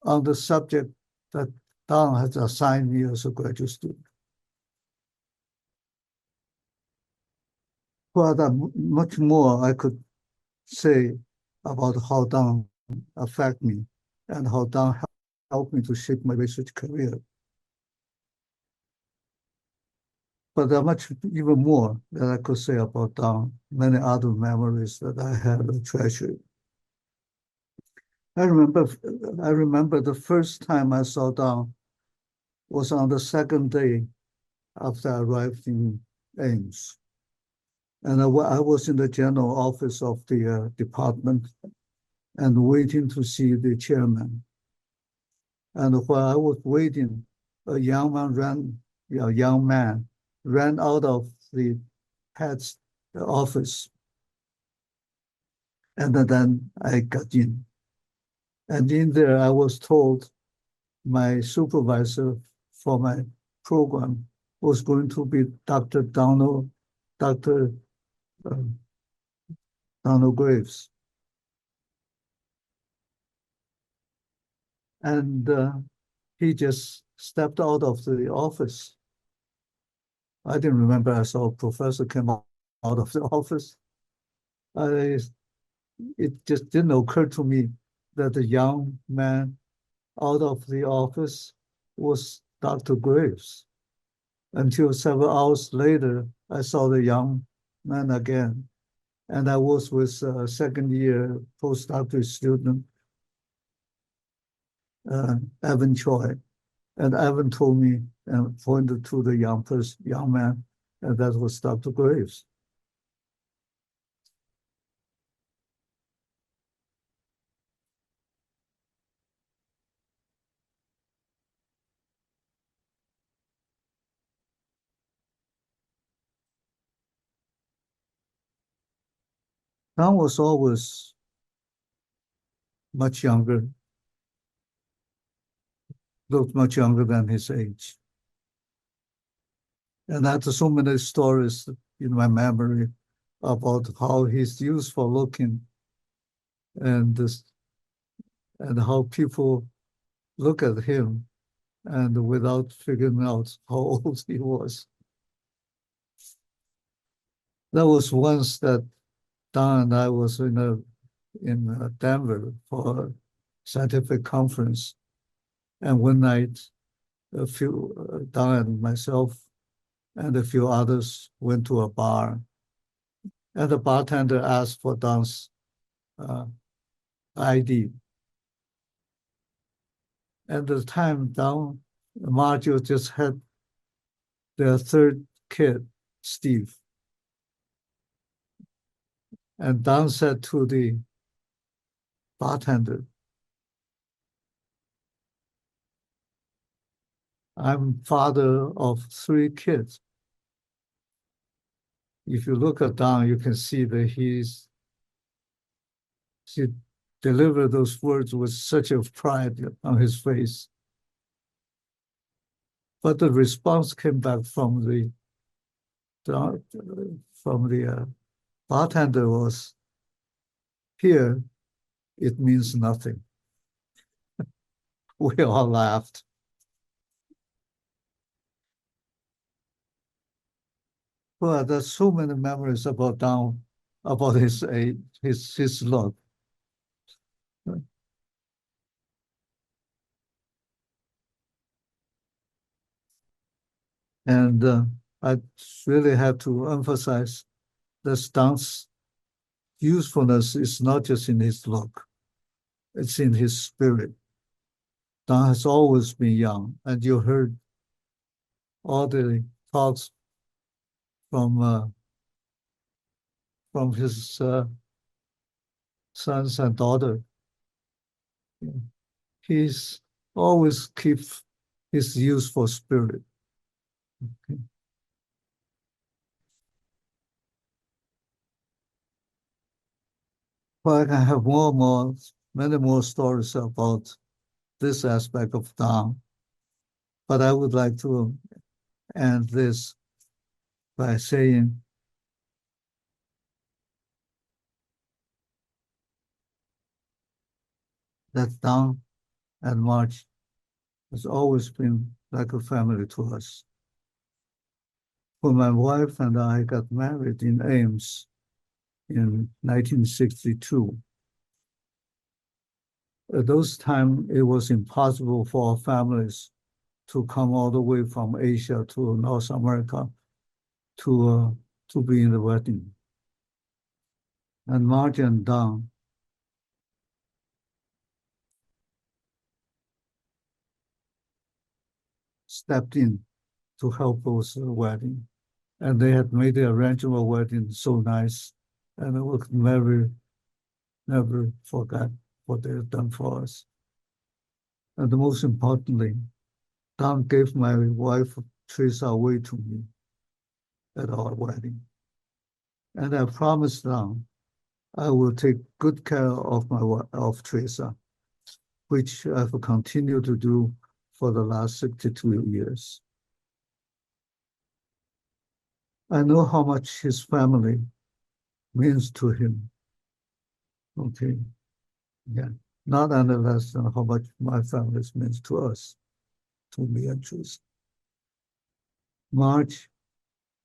on the subject that Don has assigned me as a graduate student. But much more I could say about how Don affected me and how Don helped me to shape my research career. But there are much even more that I could say about Don, many other memories that I have treasured. I remember the first time I saw Don was on the second day after I arrived in Ames. And I was in the general office of the department and waiting to see the chairman. And while I was waiting, a young man ran out of the head's office. And then I got in. And in there, I was told my supervisor for my program was going to be Dr. Donald Graves. And he just stepped out of the office. I didn't remember I saw a professor come out of the office. It just didn't occur to me that the young man out of the office was Dr. Graves. Until several hours later, I saw the young man again. And I was with a second-year postdoctoral student, Evan Choi. And Evan told me and pointed to the young man, and that was Dr. Graves. Don was always much younger, looked much younger than his age. And I had so many stories in my memory about how he's useful looking and how people look at him and without figuring out how old he was. There was once that Don and I was in Denver for a scientific conference, and one night, Don and myself and a few others went to a bar, and the bartender asked for Don's ID. At the time, Margie just had their third kid, Steve. And Don said to the bartender, I'm father of 3 kids. If you look at Don, you can see that he delivered those words with such a pride on his face. But the response came back from the bartender was, here, it means nothing. We all laughed. Well, there's so many memories about Don, about his age, his look. And I really have to emphasize that Don's usefulness is not just in his look, it's in his spirit. Don has always been young, and you heard all the talks from his sons and daughter. He's always keeps his youthful spirit. Okay. Well, I can have many more stories about this aspect of Don, but I would like to end this by saying that Don and Marge has always been like a family to us. When my wife and I got married in Ames in 1962, at those times it was impossible for our families to come all the way from Asia to North America to be in the wedding. And Marge and Don stepped in to help us the wedding. And they had made the arrangement of wedding so nice, and I would never forget what they had done for us. And most importantly, Don gave my wife Teresa away to me at our wedding. And I promised Don I will take good care of Teresa, which I've continued to do for the last 62 years. I know how much his family means to him. Okay, yeah, not any less than how much my family means to us, to me and Teresa. Marge,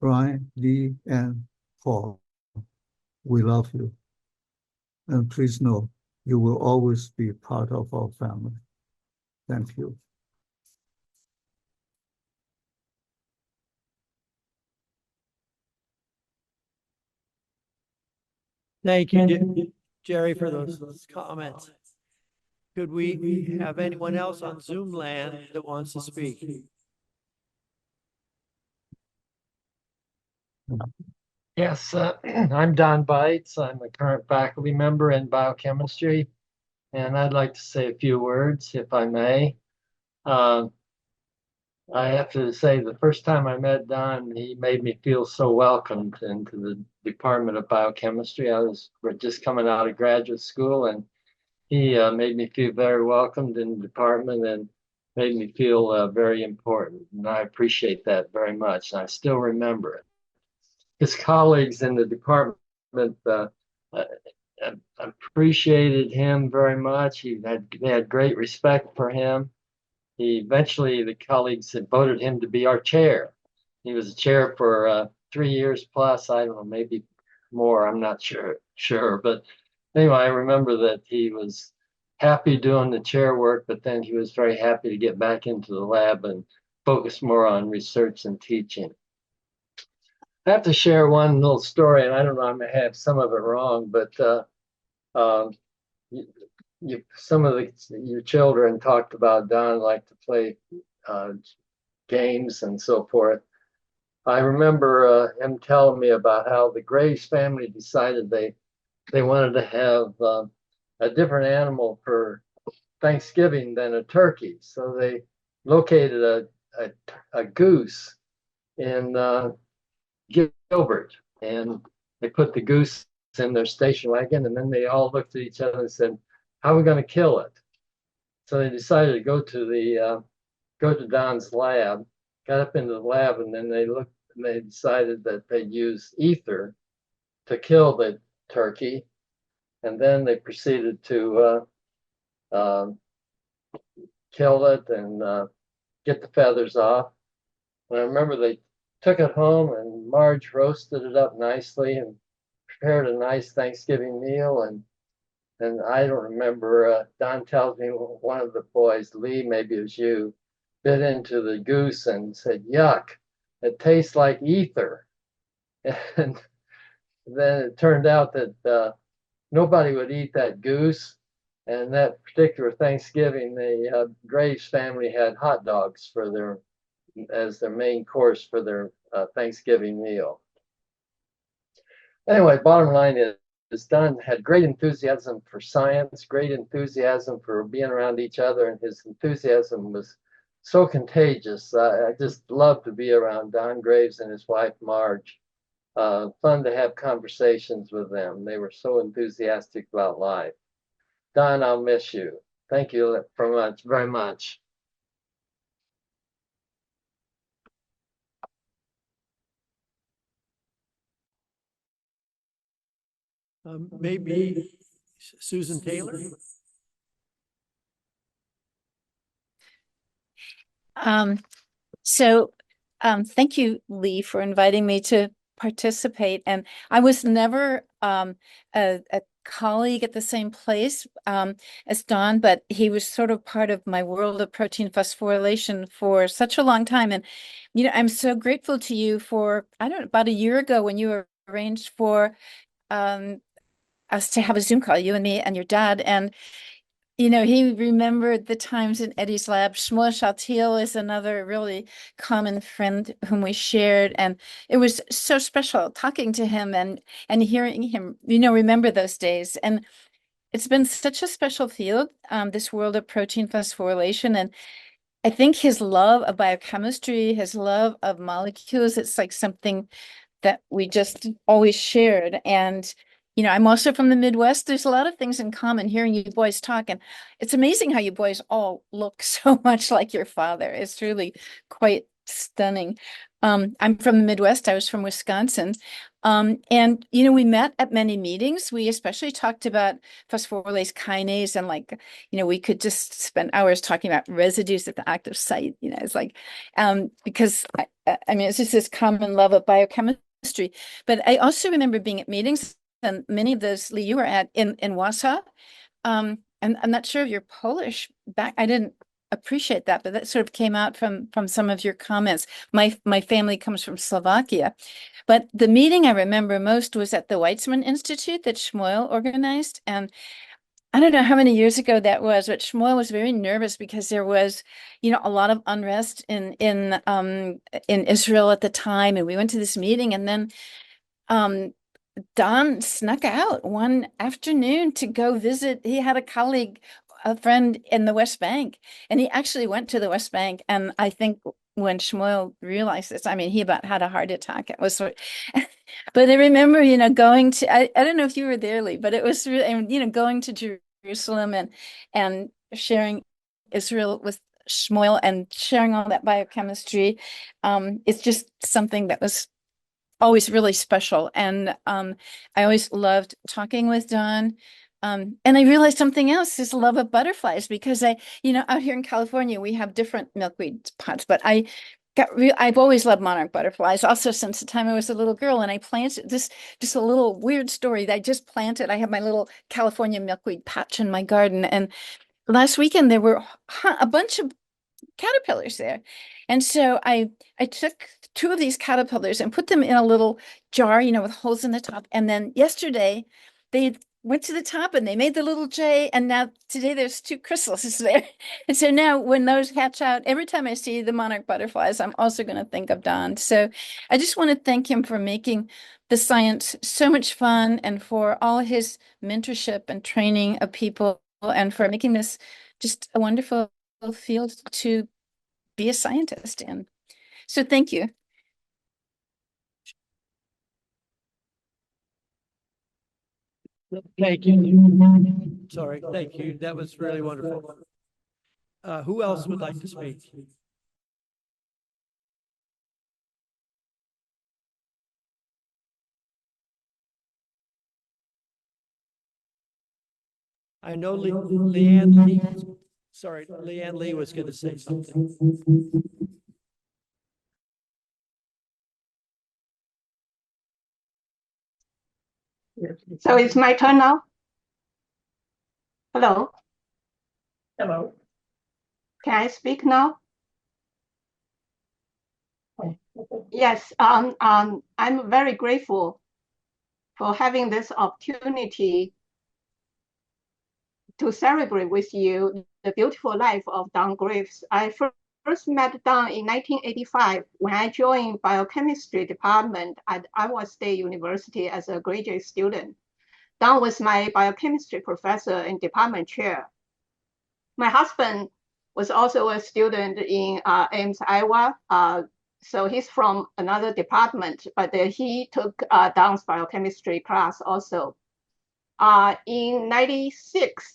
Brian, Lee, and Paul, we love you. And please know you will always be part of our family. Thank you. Thank you, Jerry, for those comments. Could we have anyone else on Zoom land that wants to speak? Yes, I'm Don Bites. I'm a current faculty member in biochemistry, and I'd like to say a few words, if I may. Um, I have to say, the first time I met Don, he made me feel so welcomed into the Department of Biochemistry. We're just coming out of graduate school, and he made me feel very welcomed in the department and made me feel very important. And I appreciate that very much. I still remember it. His colleagues in the department uh, appreciated him very much. They had great respect for him. Eventually, the colleagues had voted him to be our chair. He was a chair for 3 years plus. I don't know, maybe more. I'm not sure. But anyway, I remember that he was happy doing the chair work, but then he was very happy to get back into the lab and focus more on research and teaching. I have to share one little story, and I don't know, I may have some of it wrong, but some of your children talked about Don like to play games and so forth. I remember him telling me about how the Graves family decided they wanted to have a different animal for Thanksgiving than a turkey, so they located a goose in Gilbert, and they put the goose in their station wagon, and then they all looked at each other and said, "How are we going to kill it?" So they decided to go to Don's lab, got up into the lab, and then they decided that they'd use ether to kill the turkey, and then they proceeded to kill it and get the feathers off. And I remember they took it home, and Marge roasted it up nicely and prepared a nice Thanksgiving meal. And I don't remember, Don tells me one of the boys, Lee, maybe it was you, bit into the goose and said, "Yuck, it tastes like ether." And then it turned out that nobody would eat that goose. And that particular Thanksgiving, the Graves family had hot dogs as their main course for their Thanksgiving meal. Anyway, bottom line is Don had great enthusiasm for science, great enthusiasm for being around each other, and his enthusiasm was so contagious. I just loved to be around Don Graves and his wife, Marge. Fun to have conversations with them. They were so enthusiastic about life. Don, I'll miss you. Thank you very much. Maybe Susan Taylor? Thank you, Lee, for inviting me to participate. And I was never a colleague at the same place as Don, but he was sort of part of my world of protein phosphorylation for such a long time. And, I'm so grateful to you for, about a year ago when you arranged for us to have a Zoom call, you and me and your dad. And he remembered the times in Eddie's lab. Shmuel Shaltiel is another really common friend whom we shared. And it was so special talking to him and hearing him, remember those days. And it's been such a special field, this world of protein phosphorylation. And I think his love of biochemistry, his love of molecules, it's like something that we just always shared. And I'm also from the Midwest. There's a lot of things in common hearing you boys talk. And it's amazing how you boys all look so much like your father. It's really quite stunning. I'm from the Midwest. I was from Wisconsin. And, we met at many meetings. We especially talked about phosphorylase kinase and we could just spend hours talking about residues at the active site. It's like, because it's just this common love of biochemistry. But I also remember being at meetings, and many of those, Lee, you were at in Warsaw. And I'm not sure if you're Polish back. I didn't appreciate that, but that sort of came out from some of your comments. My family comes from Slovakia. But the meeting I remember most was at the Weizmann Institute that Shmuel organized. And I don't know how many years ago that was, but Shmuel was very nervous because there was, a lot of unrest in Israel at the time, and we went to this meeting, and then Don snuck out one afternoon to go visit. He had a friend in the West Bank, and he actually went to the West Bank. And I think when Shmuel realized this, I mean, he about had a heart attack. It was but I remember, going to, I don't know if you were there, Lee, but it was really, and, going to Jerusalem and sharing Israel with Shmuel and sharing all that biochemistry. It's just something that was always really special. And I always loved talking with Don. And I realized something else, his love of butterflies, because out here in California, we have different milkweed pots, but I've always loved monarch butterflies, also since the time I was a little girl, and I planted this, just a little weird story that I just planted. I have my little California milkweed patch in my garden. And last weekend, there were a bunch of caterpillars there. And so I took 2 of these caterpillars and put them in a little jar, with holes in the top. And then yesterday they went to the top and they made the little J. And now today there's 2 chrysalises there. And so now when those hatch out, every time I see the monarch butterflies, I'm also going to think of Don. So I just want to thank him for making the science so much fun, and for all his mentorship and training of people, and for making this just a wonderful field to be a scientist in. So thank you. Thank you. Sorry, thank you. That was really wonderful. Who else would like to speak? I know Leanne Lee. Sorry, Leanne Lee was going to say something. So it's my turn now? Hello? Hello. Can I speak now? Yes, I'm very grateful for having this opportunity to celebrate with you the beautiful life of Don Graves. I first met Don in 1985 when I joined biochemistry department at Iowa State University as a graduate student. Don was my biochemistry professor and department chair. My husband was also a student in Ames, Iowa. So he's from another department, but he took Don's biochemistry class also. In 96,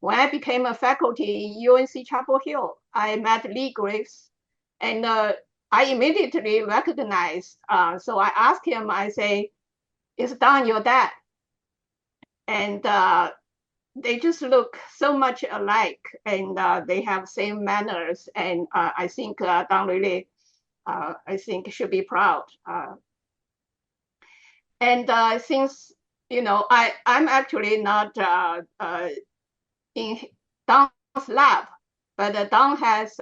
when I became a faculty in UNC Chapel Hill, I met Lee Graves, and I immediately recognized. So I asked him, I say, "Is Don your dad?" And they just look so much alike, and they have same manners. And I think Don really, I think should be proud. And since I'm actually not in Don's lab, but Don has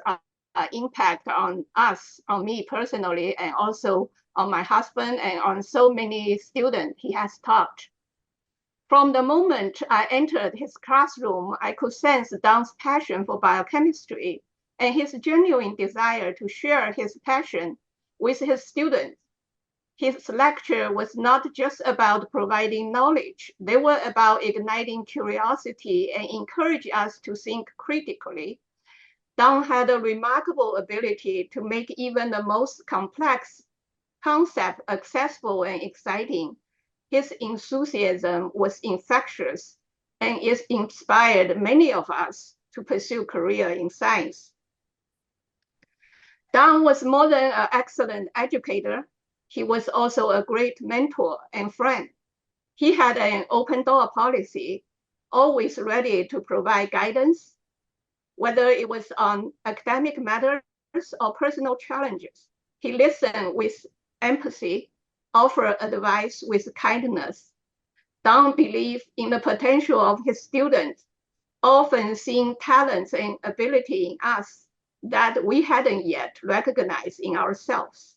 impact on us, on me personally, and also on my husband and on so many students he has taught. From the moment I entered his classroom, I could sense Don's passion for biochemistry and his genuine desire to share his passion with his students. His lecture was not just about providing knowledge. They were about igniting curiosity and encourage us to think critically. Don had a remarkable ability to make even the most complex concept accessible and exciting. His enthusiasm was infectious, and it inspired many of us to pursue career in science. Don was more than an excellent educator. He was also a great mentor and friend. He had an open door policy, always ready to provide guidance, whether it was on academic matters or personal challenges. He listened with empathy, offered advice with kindness. Don believed in the potential of his students, often seeing talents and ability in us that we hadn't yet recognized in ourselves.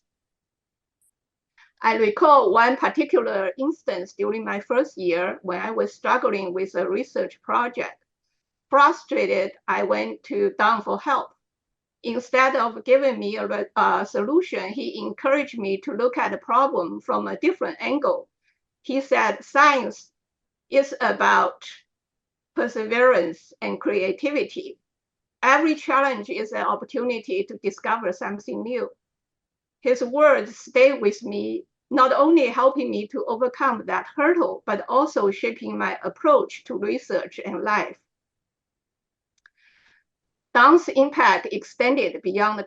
I recall one particular instance during my first year when I was struggling with a research project. Frustrated, I went to Don for help. Instead of giving me a solution, he encouraged me to look at the problem from a different angle. He said, science is about perseverance and creativity. Every challenge is an opportunity to discover something new. His words stayed with me, not only helping me to overcome that hurdle, but also shaping my approach to research and life. Don's impact extended beyond the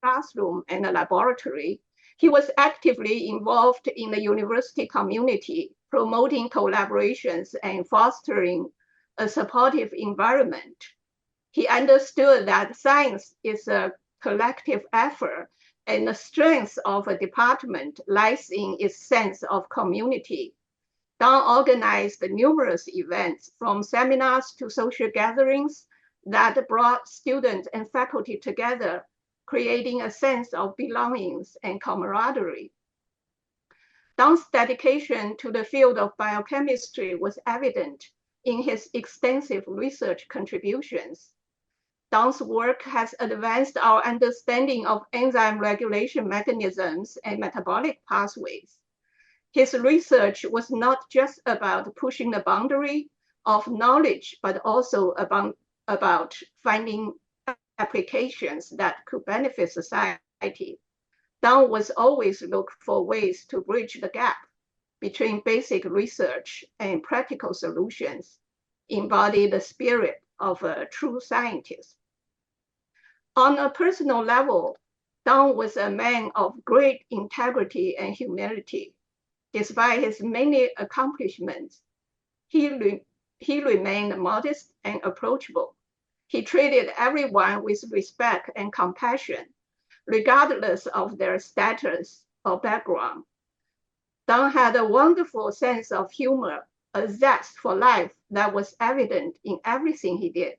classroom and the laboratory. He was actively involved in the university community, promoting collaborations and fostering a supportive environment. He understood that science is a collective effort, and the strength of a department lies in its sense of community. Don organized numerous events, from seminars to social gatherings, that brought students and faculty together, creating a sense of belongings and camaraderie. Don's dedication to the field of biochemistry was evident in his extensive research contributions. Don's work has advanced our understanding of enzyme regulation mechanisms and metabolic pathways. His research was not just about pushing the boundary of knowledge, but also about finding applications that could benefit society. Don was always looking for ways to bridge the gap between basic research and practical solutions, embody the spirit of a true scientist. On a personal level, Don was a man of great integrity and humility. Despite his many accomplishments, he remained modest and approachable. He treated everyone with respect and compassion, regardless of their status or background. Don had a wonderful sense of humor, a zest for life that was evident in everything he did.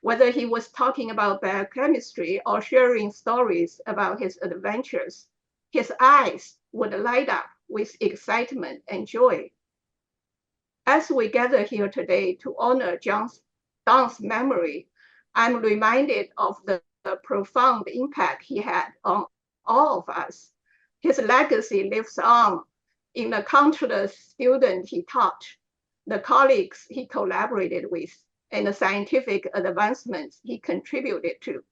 Whether he was talking about biochemistry or sharing stories about his adventures, his eyes would light up with excitement and joy. As we gather here today to honor Don's memory, I'm reminded of the profound impact he had on all of us. His legacy lives on in the countless students he taught, the colleagues he collaborated with, and the scientific advancements he contributed to.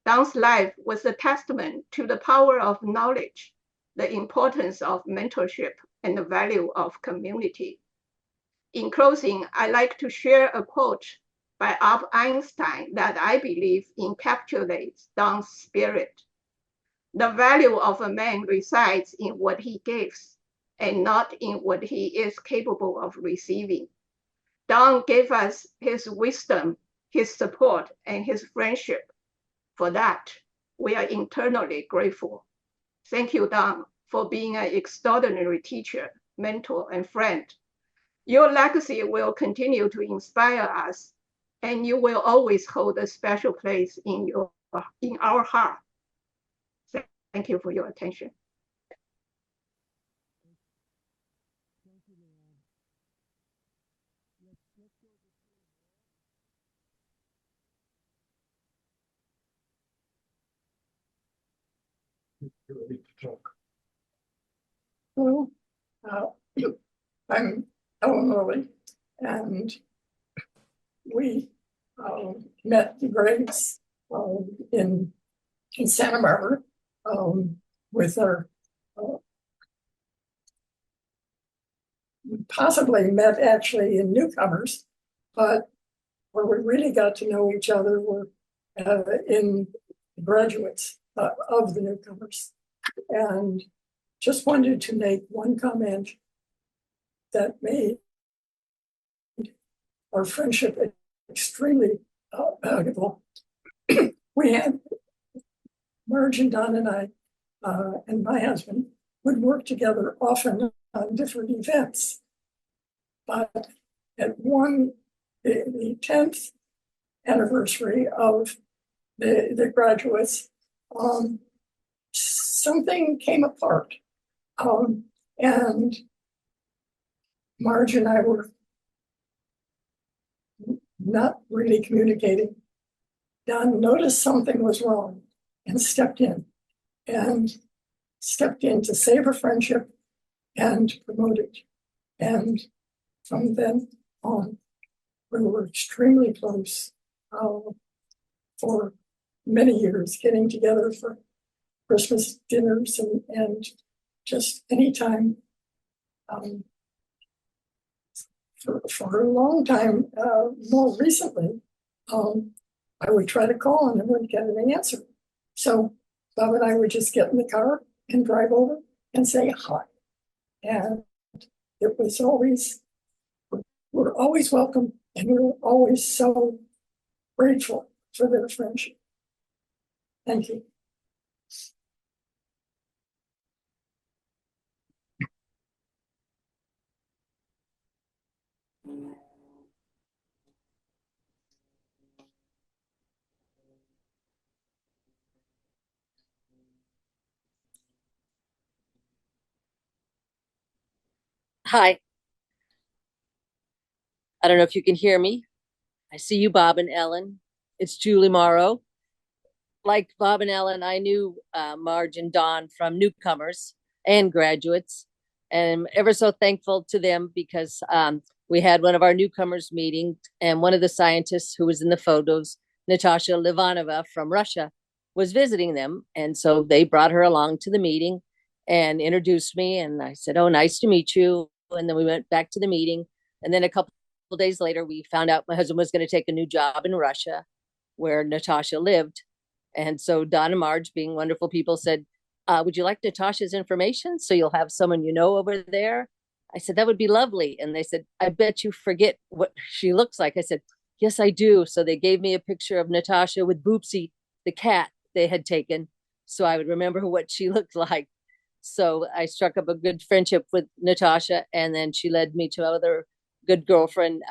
Don's life was a testament to the power of knowledge, the importance of mentorship, and the value of community. In closing, I'd like to share a quote by Albert Einstein that I believe encapsulates Don's spirit. The value of a man resides in what he gives and not in what he is capable of receiving. Don gave us his wisdom, his support, and his friendship. For that, we are eternally grateful. Thank you, Don, for being an extraordinary teacher, mentor, and friend. Your legacy will continue to inspire us, and you will always hold a special place in our heart. Thank you for your attention. Hello, I'm Ellen Lilly, and we met the Graves in Santa Barbara with our possibly met actually in Newcomers, but where we really got to know each other were in graduates of the Newcomers. And just wanted to make one comment that made our friendship extremely valuable. We had, Marge and Don and I, and my husband, would work together often on different events. But at the 10th anniversary of the graduates, something came apart. And Marge and I were not really communicating. Don noticed something was wrong and stepped in to save her friendship and promote it. And from then on, we were extremely close for many years, getting together for Christmas dinners and just anytime. For a long time, more recently, I would try to call and I wouldn't get an answer. So Bob and I would just get in the car and drive over and say hi. And it was always, we're always welcome and we're always so grateful for their friendship. Thank you. Hi. I don't know if you can hear me. I see you, Bob and Ellen. It's Julie Morrow. Like Bob and Ellen, I knew Marge and Don from newcomers and graduates, and I'm ever so thankful to them because we had one of our newcomers meeting, and one of the scientists who was in the photos, Natasha Livanova from Russia, was visiting them. And so they brought her along to the meeting and introduced me. And I said, "Oh, nice to meet you." And then we went back to the meeting. And then a couple days later, we found out my husband was going to take a new job in Russia where Natasha lived. And so Don and Marge, being wonderful people, said, "Would you like Natasha's information so you'll have someone you know over there?" I said, "That would be lovely." And they said, "I bet you forget what she looks like." I said, "Yes, I do." So they gave me a picture of Natasha with Boopsie, the cat they had taken, so I would remember what she looked like. So I struck up a good friendship with Natasha, and then she led me to other good girlfriend,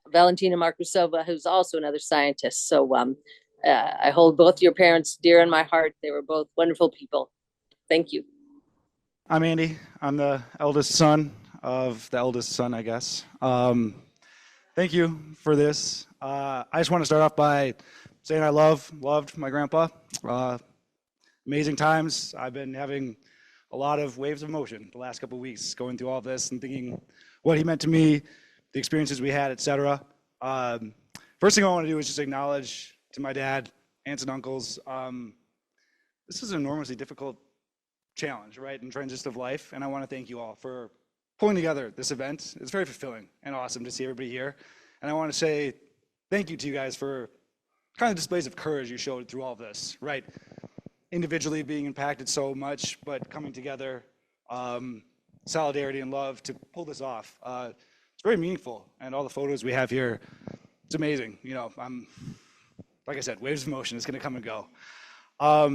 Valentina Markusova, who's also another scientist. So I hold both your parents dear in my heart. They were both wonderful people. Thank you. I'm Andy. I'm the eldest son of the eldest son, I guess. Thank you for this. I just want to start off by saying I loved my grandpa. Amazing times. I've been having a lot of waves of emotion the last couple of weeks going through all of this and thinking what he meant to me, the experiences we had, etc. First thing I want to do is just acknowledge to my dad, aunts and uncles, this is an enormously difficult challenge, right, in transition of life, and I want to thank you all for pulling together this event. It's very fulfilling and awesome to see everybody here, and I want to say thank you to you guys for kind of displays of courage you showed through all of this, right? Individually being impacted so much, but coming together, solidarity and love to pull this off. It's very meaningful, and all the photos we have here, it's amazing. You know, like I said, waves of emotion is going to come and go. I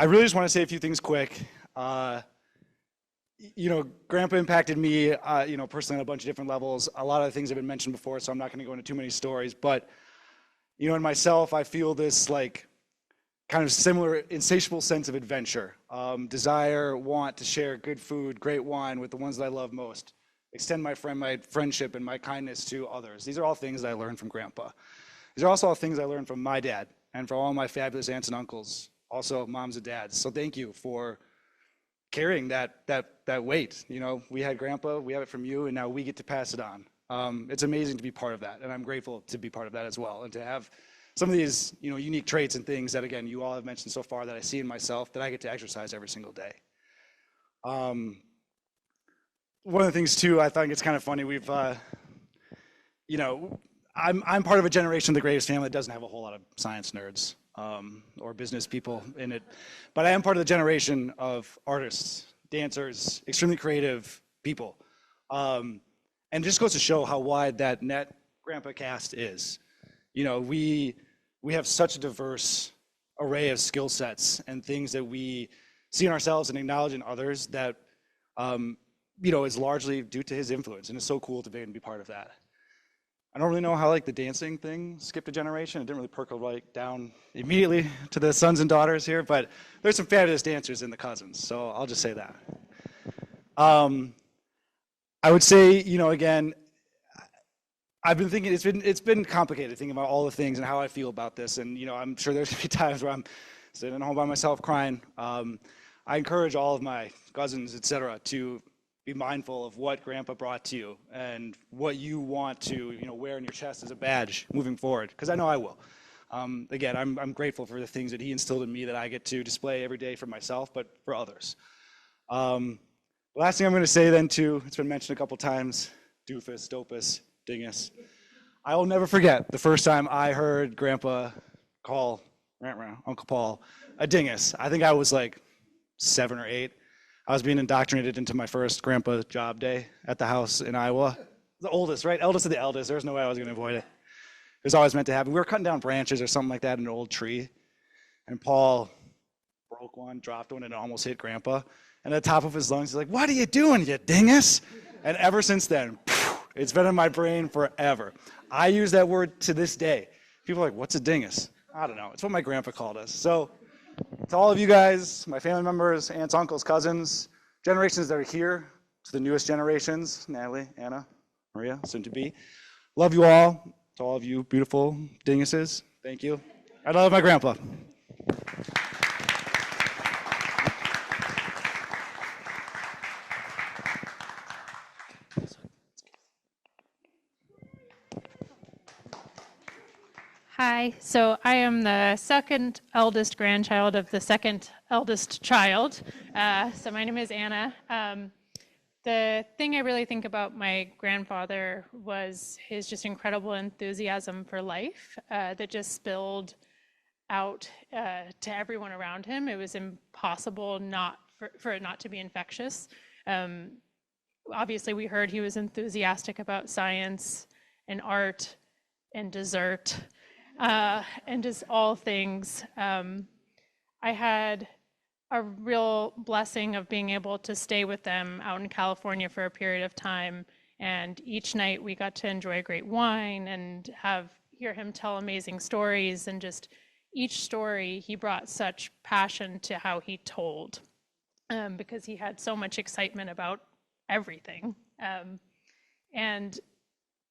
really just want to say a few things quick. You know, Grandpa impacted me, you know, personally on a bunch of different levels. A lot of the things have been mentioned before, so I'm not going to go into too many stories. But, you know, in myself, I feel this like kind of similar insatiable sense of adventure, desire, want to share good food, great wine with the ones that I love most, extend my friendship and my kindness to others. These are all things that I learned from Grandpa. These are also all things I learned from my dad and from all my fabulous aunts and uncles, also moms and dads. So thank you for carrying that weight. You know, we had Grandpa, we have it from you, and now we get to pass it on. It's amazing to be part of that, and I'm grateful to be part of that as well, and to have some of these, you know, unique traits and things that, again, you all have mentioned so far that I see in myself that I get to exercise every single day. One of the things too, I think it's kind of funny. We've, you know, I'm part of a generation of the Graves family that doesn't have a whole lot of science nerds or business people in it, but I am part of the generation of artists, dancers, extremely creative people, and it just goes to show how wide that net Grandpa cast is. You know, we have such a diverse array of skill sets and things that we see in ourselves and acknowledge in others that, you know, is largely due to his influence, and it's so cool to be able to be part of that. I don't really know how like the dancing thing skipped a generation. It didn't really percolate down immediately to the sons and daughters here, but there's some fabulous dancers in the cousins, so I'll just say that. I would say, you know, again, I've been thinking it's been complicated thinking about all the things and how I feel about this, and you know, I'm sure there's gonna be times where I'm sitting at home by myself crying. I encourage all of my cousins, etc., to be mindful of what Grandpa brought to you and what you want to, you know, wear in your chest as a badge moving forward, because I know I will. Again, I'm grateful for the things that he instilled in me that I get to display every day for myself, but for others. The last thing I'm going to say then too, it's been mentioned a couple times, doofus, dopus, dingus. I will never forget the first time I heard Grandpa call Uncle Paul a dingus. I think I was like 7 or 8. I was being indoctrinated into my first grandpa job day at the house in Iowa. The oldest, right? Eldest of the eldest. There's no way I was going to avoid it. It was always meant to happen. We were cutting down branches or something like that in an old tree. And Paul broke one, dropped one, and it almost hit Grandpa. And at the top of his lungs, he's like, "What are you doing, you dingus?" And ever since then, it's been in my brain forever. I use that word to this day. People are like, "What's a dingus?" I don't know. It's what my grandpa called us. So to all of you guys, my family members, aunts, uncles, cousins, generations that are here, to the newest generations, Natalie, Anna, Maria, soon to be, love you all. To all of you beautiful dinguses, thank you. I love my grandpa. Hi, so I am the second eldest grandchild of the second eldest child. So my name is Anna. The thing I really think about my grandfather was his just incredible enthusiasm for life that just spilled out to everyone around him. It was impossible for it not to be infectious. Obviously, we heard he was enthusiastic about science and art and dessert. And just all things. I had a real blessing of being able to stay with them out in California for a period of time. And each night we got to enjoy great wine and hear him tell amazing stories. And just each story, he brought such passion to how he told, because he had so much excitement about everything. And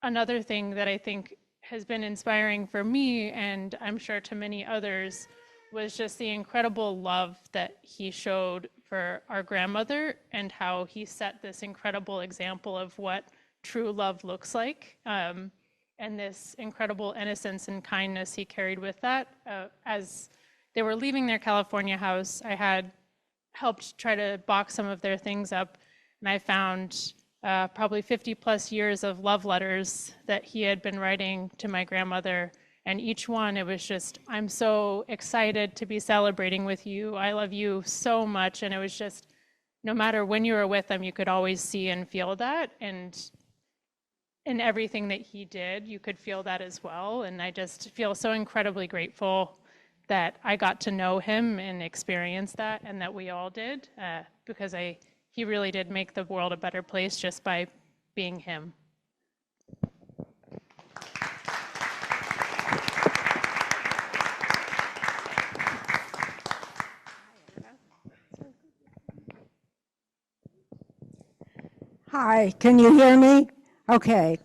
another thing that I think has been inspiring for me, and I'm sure to many others, was just the incredible love that he showed for our grandmother and how he set this incredible example of what true love looks like, and this incredible innocence and kindness he carried with that. As they were leaving their California house, I had helped try to box some of their things up, and I found probably 50 plus years of love letters that he had been writing to my grandmother. And each one, it was just, "I'm so excited to be celebrating with you. I love you so much." And it was just, no matter when you were with them, you could always see and feel that. And in everything that he did, you could feel that as well. And I just feel so incredibly grateful that I got to know him and experience that, and that we all did, because he really did make the world a better place just by being him. Hi, can you hear me? Okay.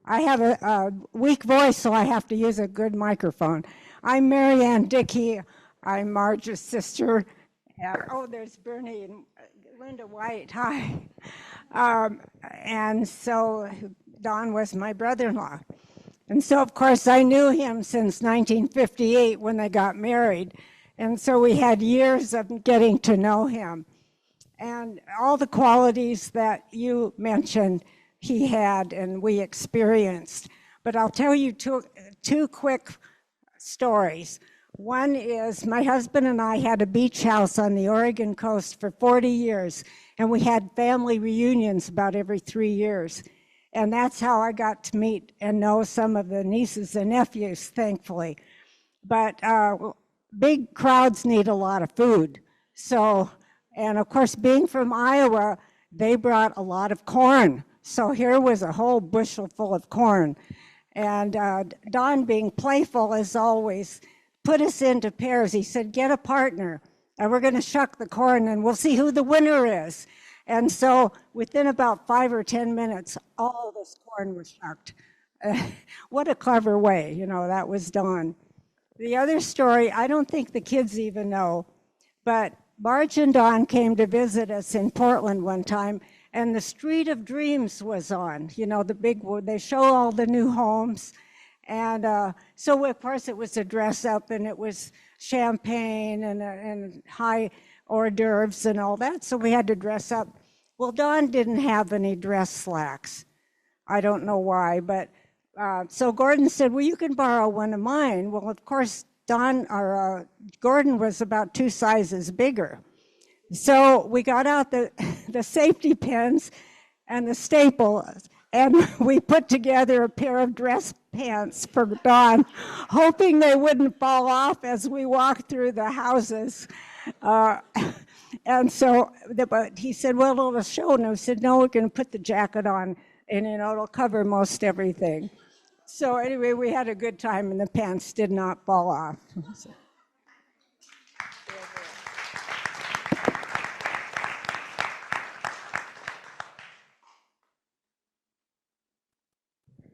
I have a weak voice, so I have to use a good microphone. I'm Mary Ann Dickey. I'm Marge's sister. Oh, there's Bernie and Linda White. Hi. And so Don was my brother-in-law. And so, of course, I knew him since 1958 when they got married. And so we had years of getting to know him. And all the qualities that you mentioned, he had and we experienced. But I'll tell you two quick stories. One is my husband and I had a beach house on the Oregon coast for 40 years, and we had family reunions about every 3 years. And that's how I got to meet and know some of the nieces and nephews, thankfully. But big crowds need a lot of food. So, and of course, being from Iowa, they brought a lot of corn. So here was a whole bushel full of corn. And Don, being playful as always, put us into pairs. He said, get a partner, and we're going to shuck the corn, and we'll see who the winner is. And so within about 5 or 10 minutes, all this corn was shucked. What a clever way, you know, that was Don. The other story, I don't think the kids even know, but Marge and Don came to visit us in Portland one time, and the Street of Dreams was on, you know, the big, they show all the new homes. And so, of course, it was a dress up, and it was champagne and high hors d'oeuvres and all that. So we had to dress up. Well, Don didn't have any dress slacks. I don't know why, but so Gordon said, well, you can borrow one of mine. Well, of course, Gordon was about 2 sizes bigger. So we got out the safety pins and the staples, and we put together a pair of dress pants for Don, hoping they wouldn't fall off as we walked through the houses. And so, but he said, well, it'll show. And I said, no, we're going to put the jacket on, and you know, it'll cover most everything. So anyway, we had a good time, and the pants did not fall off. So.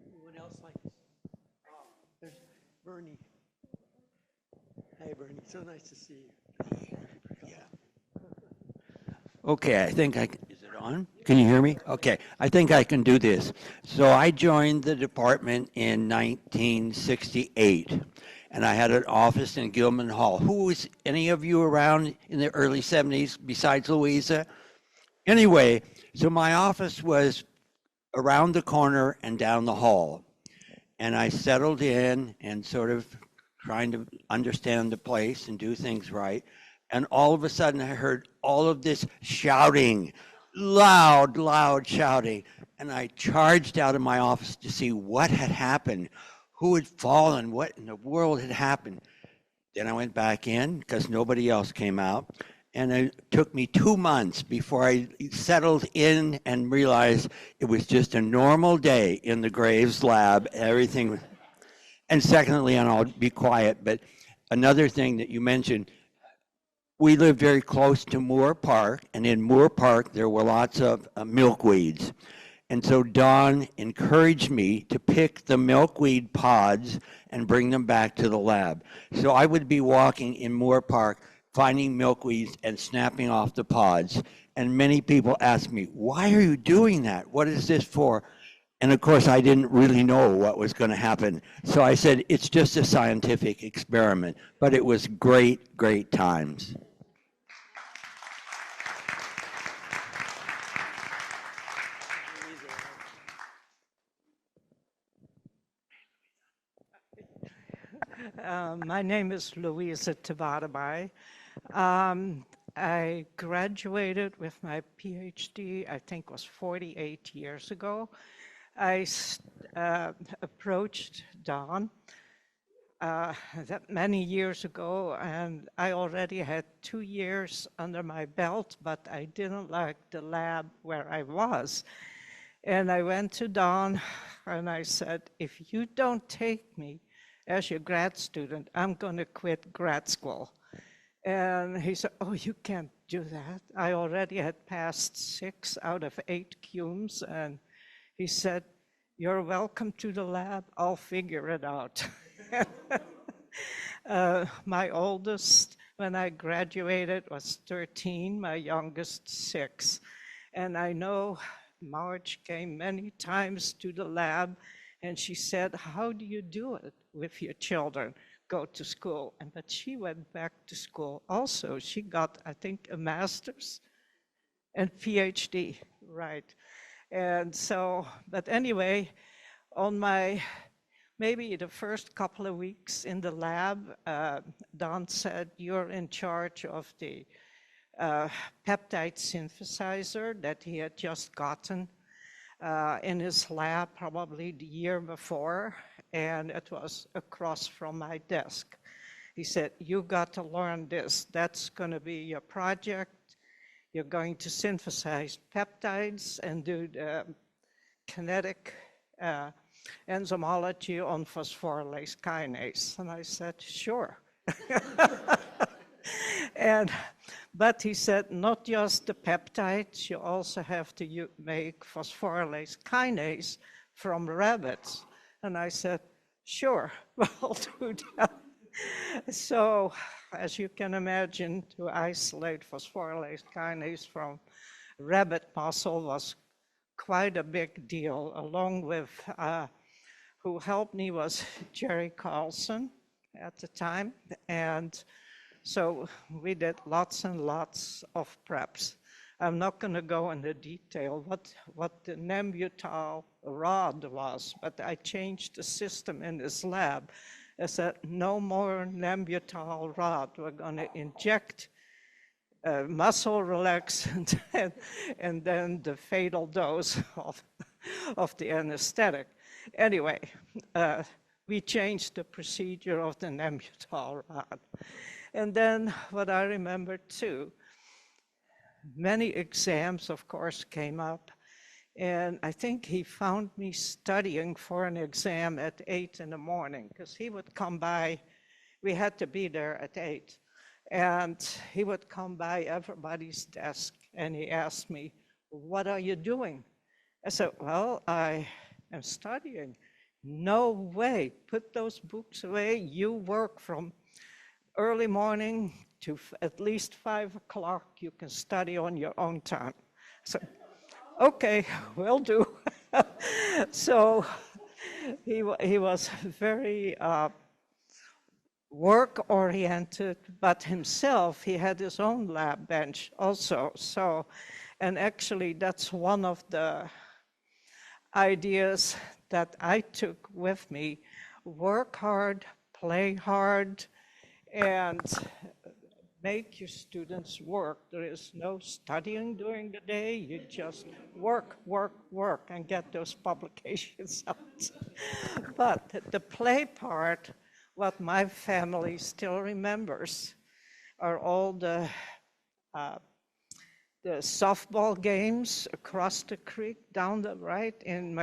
Anyone else like this? Oh, there's Bernie. Hey, Bernie, so nice to see you. Okay, I think I can, is it on? Can you hear me? Okay, I think I can do this. So I joined the department in 1968, and I had an office in Gilman Hall. Who was any of you around in the early 70s besides Louisa? Anyway, so my office was around the corner and down the hall, and I settled in and sort of trying to understand the place and do things right. And all of a sudden I heard all of this shouting, loud shouting. And I charged out of my office to see what had happened, who had fallen, what in the world had happened. Then I went back in because nobody else came out. And it took me 2 months before I settled in and realized it was just a normal day in the Graves lab, everything. And secondly, and I'll be quiet, but another thing that you mentioned, we lived very close to Moore Park, and in Moore Park, there were lots of milkweeds. And so Don encouraged me to pick the milkweed pods and bring them back to the lab. So I would be walking in Moore Park, finding milkweeds and snapping off the pods. And many people asked me, why are you doing that? What is this for? And of course, I didn't really know what was going to happen. So I said, it's just a scientific experiment. But it was great, great times. My name is Louisa Tabatabai. I graduated with my PhD, I think was 48 years ago. I approached Don that many years ago, and I already had 2 years under my belt, but I didn't like the lab where I was. And I went to Don and I said, if you don't take me as your grad student, I'm going to quit grad school. And he said, oh, you can't do that. I already had passed 6 out of 8 CUMEs. And he said, you're welcome to the lab. I'll figure it out. My oldest, when I graduated, was 13. My youngest, 6. And I know Marge came many times to the lab, and she said, how do you do it with your children? Go to school. But she went back to school also. She got, I think, a master's and PhD, right. And so, but anyway, on my, maybe the first couple of weeks in the lab, Don said, you're in charge of the peptide synthesizer that he had just gotten in his lab probably the year before, and it was across from my desk. He said, you got to learn this. That's going to be your project. You're going to synthesize peptides and do the kinetic enzymology on phosphorylase kinase. And I said, sure. But he said, not just the peptides, you also have to make phosphorylase kinase from rabbits. And I said, sure, I'll do that. So, as you can imagine, to isolate phosphorylase kinase from rabbit muscle was quite a big deal. Along with, who helped me was Jerry Carlson at the time. And so we did lots and lots of preps. I'm not going to go into detail what the Nembutal rod was, but I changed the system in this lab. I said, no more Nembutal rod. We're going to inject muscle relaxant and then the fatal dose of the anesthetic. Anyway, we changed the procedure of the Nembutal rod. And then what I remember too, many exams, of course, came up. And I think he found me studying for an exam at 8 in the morning, because he would come by, we had to be there at 8. And he would come by everybody's desk and he asked me, what are you doing? I said, well, I am studying. No way, put those books away. You work from early morning to at least 5 o'clock. You can study on your own time. So, okay, will do. So he was very work-oriented, but himself, he had his own lab bench also. So, and actually that's one of the ideas that I took with me: work hard, play hard, and make your students work. There is no studying during the day. You just work, work, work, and get those publications out. But the play part, what my family still remembers, are all the softball games across the creek, down the right in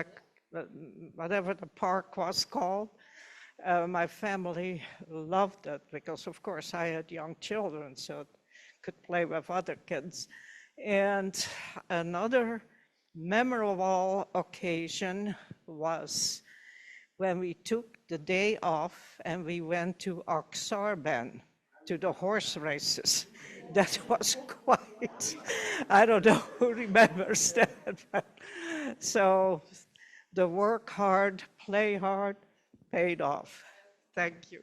whatever the park was called. My family loved it because, of course, I had young children, so could play with other kids. And another memorable occasion was when we took the day off and we went to Oxarben, to the horse races. That was quite, I don't know who remembers that. But, so the work hard, play hard, paid off. Thank you.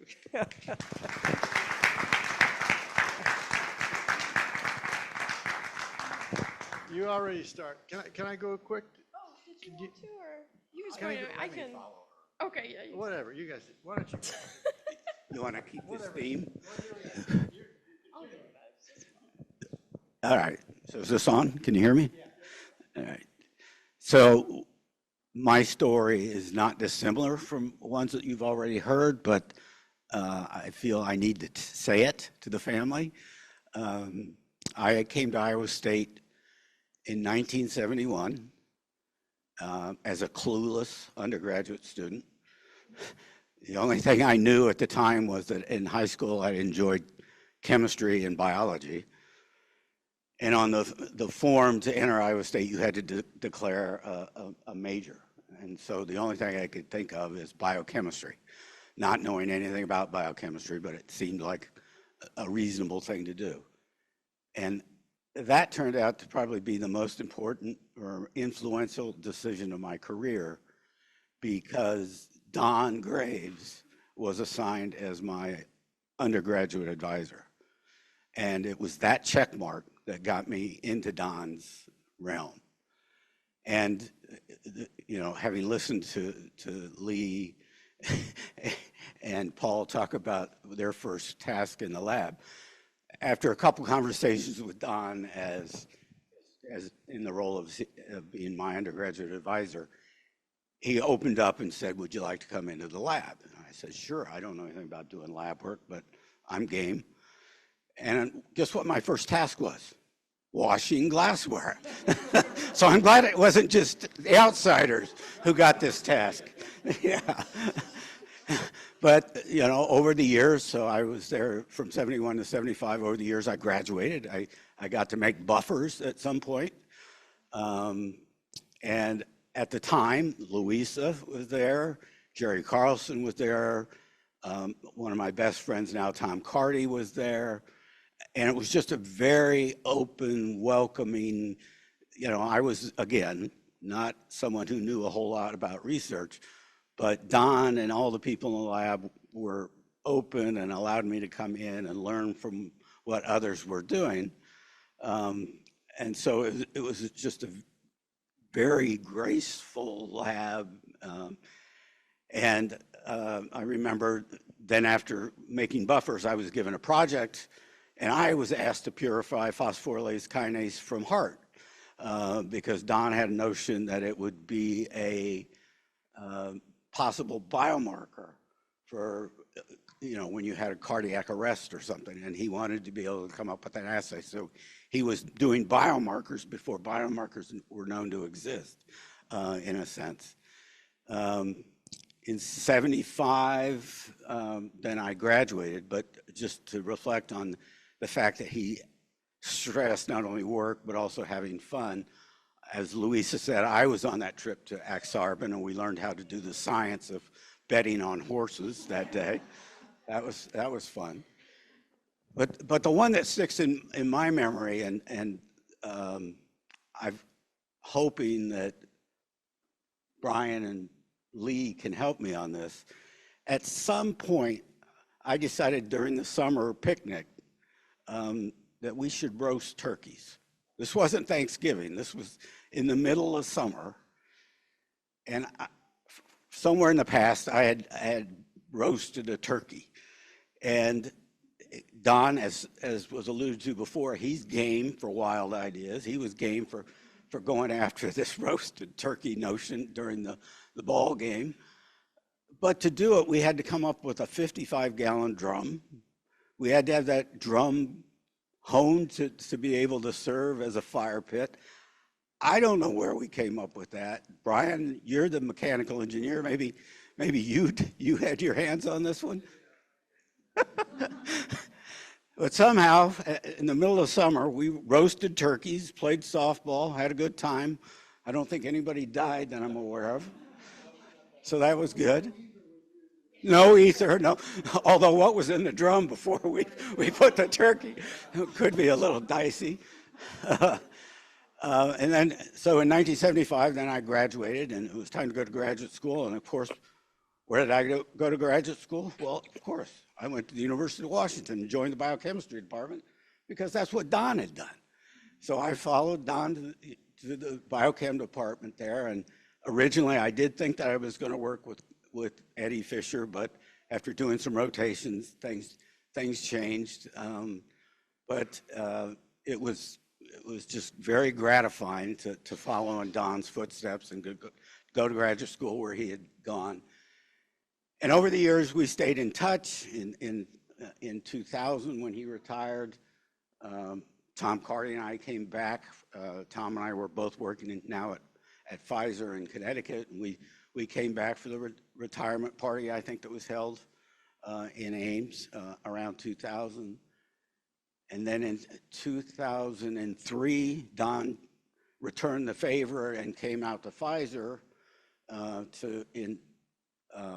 You already start. Can I go quick? Oh, did you want to, or you was going to? I can. Okay, yeah. You Whatever, you guys, why don't you? You want to keep this theme? All right, so is this on? Can you hear me? All right. So my story is not dissimilar from ones that you've already heard, but I feel I need to say it to the family. I came to Iowa State in 1971 as a clueless undergraduate student. The only thing I knew at the time was that in high school I enjoyed chemistry and biology. And on the form to enter Iowa State, you had to declare a major. And so the only thing I could think of is biochemistry, not knowing anything about biochemistry, but it seemed like a reasonable thing to do. And that turned out to probably be the most important or influential decision of my career, because Don Graves was assigned as my undergraduate advisor. And it was that check mark that got me into Don's realm. And, you know, having listened to Lee and Paul talk about their first task in the lab, after a couple conversations with Don as in the role of being my undergraduate advisor, he opened up and said, would you like to come into the lab? And I said, sure, I don't know anything about doing lab work, but I'm game. And guess what my first task was washing glassware. So I'm glad it wasn't just the outsiders who got this task. Yeah. But, you know, over the years, so I was there from 71 to 75. Over the years, I graduated. I got to make buffers at some point. And at the time, Louisa was there, Jerry Carlson was there, one of my best friends now, Tom Carty, was there. And it was just a very open, welcoming, you know, I was, again, not someone who knew a whole lot about research, but Don and all the people in the lab were open and allowed me to come in and learn from what others were doing. And so it was just a very graceful lab. And I remember then after making buffers, I was given a project and I was asked to purify phosphorylase kinase from heart because Don had a notion that it would be a possible biomarker for, you know, when you had a cardiac arrest or something, and he wanted to be able to come up with an assay. So he was doing biomarkers before biomarkers were known to exist, in a sense. In 75, then I graduated, but just to reflect on the fact that he stressed not only work, but also having fun. As Louisa said, I was on that trip to Axarben, and we learned how to do the science of betting on horses that day. That was fun. But the one that sticks in my memory, and I'm hoping that Brian and Lee can help me on this. At some point, I decided during the summer picnic that we should roast turkeys. This wasn't Thanksgiving. This was in the middle of summer. And somewhere in the past, I had roasted a turkey. And Don, as was alluded to before, he's game for wild ideas. He was game for going after this roasted turkey notion during the ball game. But to do it, we had to come up with a 55-gallon drum. We had to have that drum honed to be able to serve as a fire pit. I don't know where we came up with that. Brian, you're the mechanical engineer. Maybe you had your hands on this one. But somehow, in the middle of summer, we roasted turkeys, played softball, had a good time. I don't think anybody died that I'm aware of. So that was good. No ether, no. Although what was in the drum before we put the turkey could be a little dicey. And then, so in 1975, then I graduated, and it was time to go to graduate school. And of course, where did I go to graduate school? Well, of course, I went to the University of Washington and joined the biochemistry department because that's what Don had done. So I followed Don to the biochem department there. And originally, I did think that I was going to work with Eddie Fisher, but after doing some rotations, things changed. But it was just very gratifying to follow in Don's footsteps and go to graduate school where he had gone. And over the years, we stayed in touch. In 2000, when he retired, Tom Carty and I came back. Tom and I were both working now at Pfizer in Connecticut, and we came back for the retirement party, I think, that was held in Ames around 2000. And then in 2003, Don returned the favor and came out to Pfizer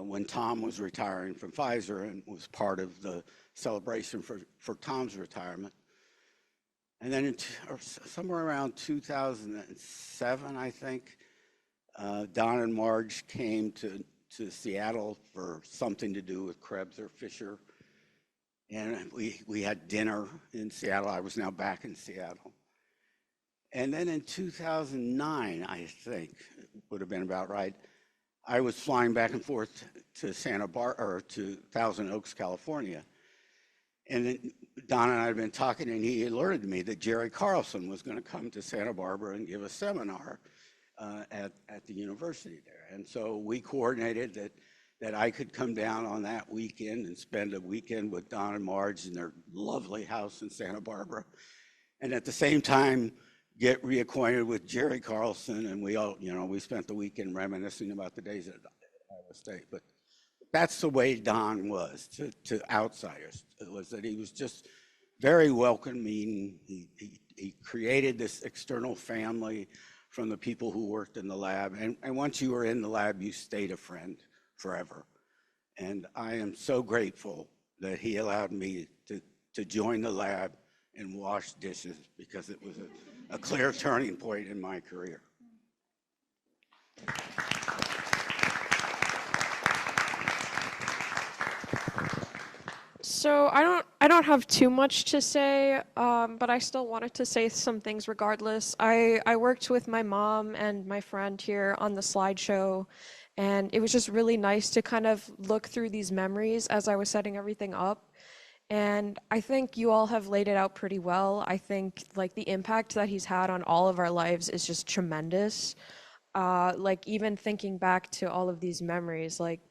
when Tom was retiring from Pfizer and was part of the celebration for Tom's retirement. And then somewhere around 2007, I think, Don and Marge came to Seattle for something to do with Krebs or Fisher. And we had dinner in Seattle. I was now back in Seattle. And then in 2009, I think, would have been about right, I was flying back and forth to to Thousand Oaks, California. And then Don and I had been talking, and he alerted me that Jerry Carlson was going to come to Santa Barbara and give a seminar at the university there. And so we coordinated that I could come down on that weekend and spend a weekend with Don and Marge in their lovely house in Santa Barbara. and at the same time, get reacquainted with Jerry Carlson, and we all, we spent the weekend reminiscing about the days at Iowa State. But that's the way Don was to outsiders. It was that he was just very welcoming. He created this external family from the people who worked in the lab. And once you were in the lab, you stayed a friend forever. And I am so grateful that he allowed me to join the lab and wash dishes, because it was a clear turning point in my career. So I don't have too much to say, but I still wanted to say some things regardless. I worked with my mom and my friend here on the slideshow, and it was just really nice to kind of look through these memories as I was setting everything up. And I think you all have laid it out pretty well. I think like the impact that he's had on all of our lives is just tremendous. Like even thinking back to all of these memories, like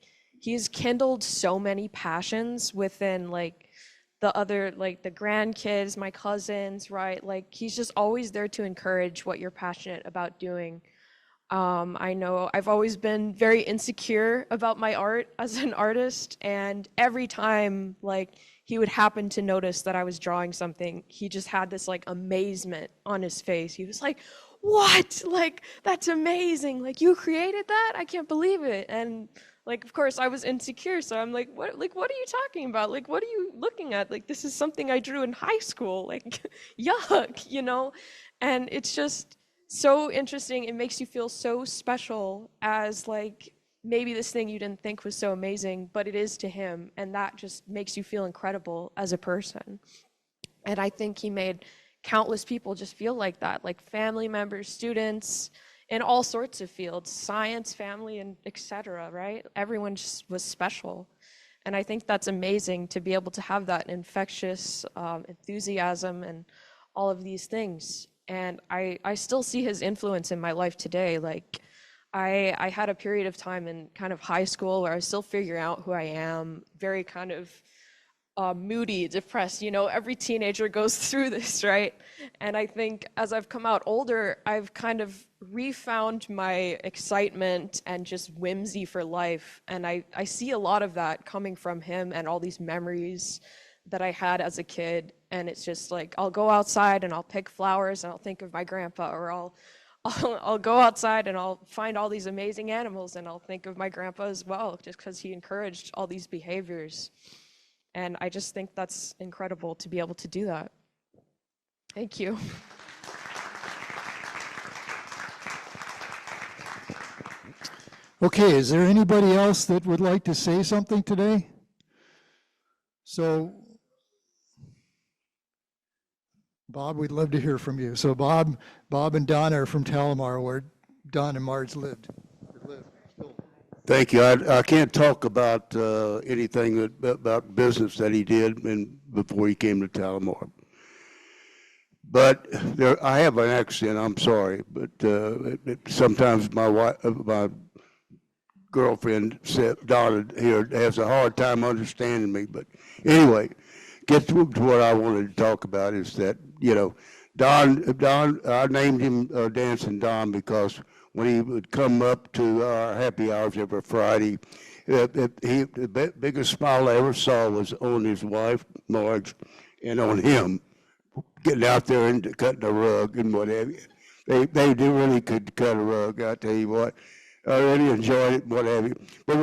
he's kindled so many passions within like the other, like the grandkids, my cousins, right? Like he's just always there to encourage what you're passionate about doing. I know I've always been very insecure about my art as an artist, and every time like he would happen to notice that I was drawing something, he just had this like amazement on his face. He was like, "What? Like that's amazing. Like you created that? I can't believe it." And like, of course, I was insecure, so I'm like, what are you talking about? Like, what are you looking at? Like, this is something I drew in high school. Like, yuck, you know? And it's just so interesting. It makes you feel so special as like maybe this thing you didn't think was so amazing, but it is to him, and that just makes you feel incredible as a person. And I think he made countless people just feel like that, like family members, students, in all sorts of fields, science, family, and etc., right? Everyone just was special. And I think that's amazing to be able to have that infectious enthusiasm and all of these things. And I still see his influence in my life today. Like I had a period of time in kind of high school where I was still figuring out who I am, very kind of moody, depressed, you know, every teenager goes through this, right? And I think as I've come out older, I've kind of refound my excitement and just whimsy for life. And I see a lot of that coming from him and all these memories that I had as a kid. And it's just like, I'll go outside and I'll pick flowers and I'll think of my grandpa, or I'll go outside and I'll find all these amazing animals and I'll think of my grandpa as well, just because he encouraged all these behaviors. And I just think that's incredible to be able to do that. Thank you. Okay, is there anybody else that would like to say something today? So, Bob, we'd love to hear from you. So Bob and Don are from Talamar, where Don and Marge lived. Thank you. I can't talk about anything about business that he did before he came to Talamar. But I have an accent. I'm sorry, but sometimes my girlfriend Donna here has a hard time understanding me. But anyway, get to what I wanted to talk about is that Don. I named him Dancing Don because when he would come up to our happy hours every Friday, the biggest smile I ever saw was on his wife, Marge, and on him, getting out there and cutting a rug and whatever. They really could cut a rug, I tell you what. I really enjoyed it, whatever. But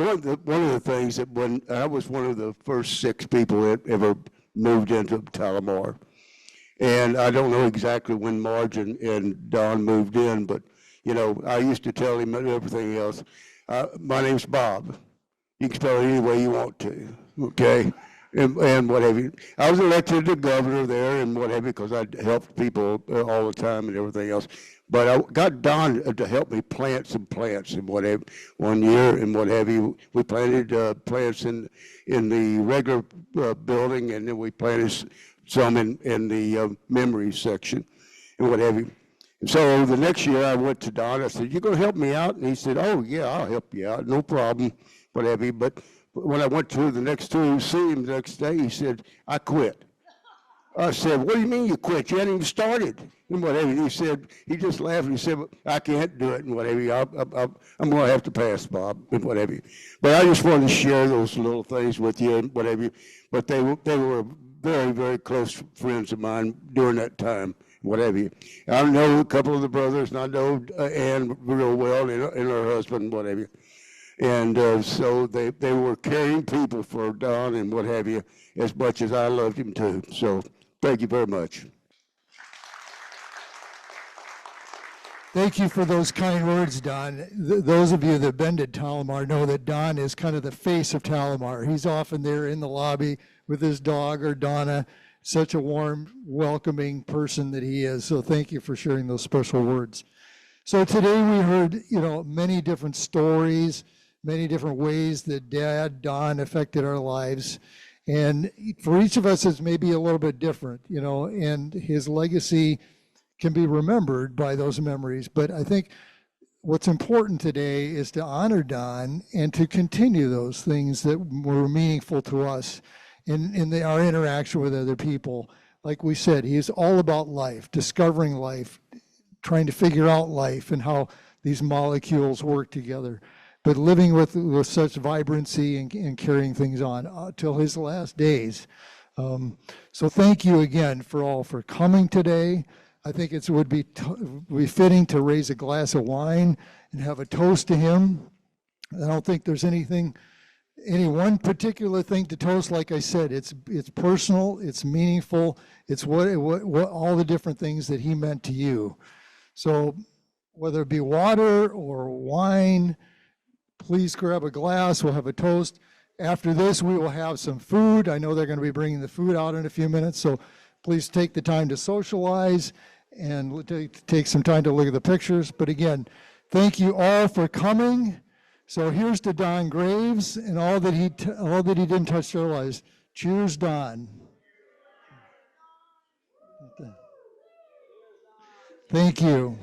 one of the things that when I was one of the first 6 people that ever moved into Talamar, and I don't know exactly when Marge and Don moved in, but I used to tell him everything else. My name's Bob. You can spell it any way you want to, okay? And what have you. I was elected to governor there and what have you, because I helped people all the time and everything else. But I got Don to help me plant some plants and whatever one year and what have you. We planted plants in the regular building, and then we planted some in the memory section and what have you. And so the next year I went to Don, I said, "You gonna help me out?" And he said, "Oh yeah, I'll help you out, no problem, whatever." But when I went to the next to see him the next day, he said, "I quit." I said, what do you mean you quit? You hadn't even started. And whatever. He said, he just laughed and he said, I can't do it and whatever. I'm going to have to pass, Bob, and whatever. But I just wanted to share those little things with you and whatever. But they were very, very close friends of mine during that time, whatever. I know a couple of the brothers, and I know Ann real well and her husband, whatever. And so they were caring people for Don and what have you, as much as I loved him too. So thank you very much. Thank you for those kind words, Don. Those of you that have been to Talamar know that Don is kind of the face of Talamar. He's often there in the lobby with his dog or Donna. Such a warm, welcoming person that he is. So thank you for sharing those special words. So today we heard, many different stories, many different ways that Dad, Don affected our lives. And for each of us, it's maybe a little bit different, and his legacy can be remembered by those memories. But I think what's important today is to honor Don and to continue those things that were meaningful to us in our interaction with other people. Like we said, he is all about life, discovering life, trying to figure out life and how these molecules work together, but living with such vibrancy and carrying things on till his last days. So thank you again for coming today. I think it would be fitting to raise a glass of wine and have a toast to him. I don't think there's any one particular thing to toast. Like I said, it's personal, it's meaningful, it's what all the different things that he meant to you. So whether it be water or wine, please grab a glass. We'll have a toast. After this, we will have some food. I know they're going to be bringing the food out in a few minutes, so please take the time to socialize and take some time to look at the pictures. But again, thank you all for coming. So here's to Don Graves and all that he didn't touch their lives. Cheers, Don. Thank you.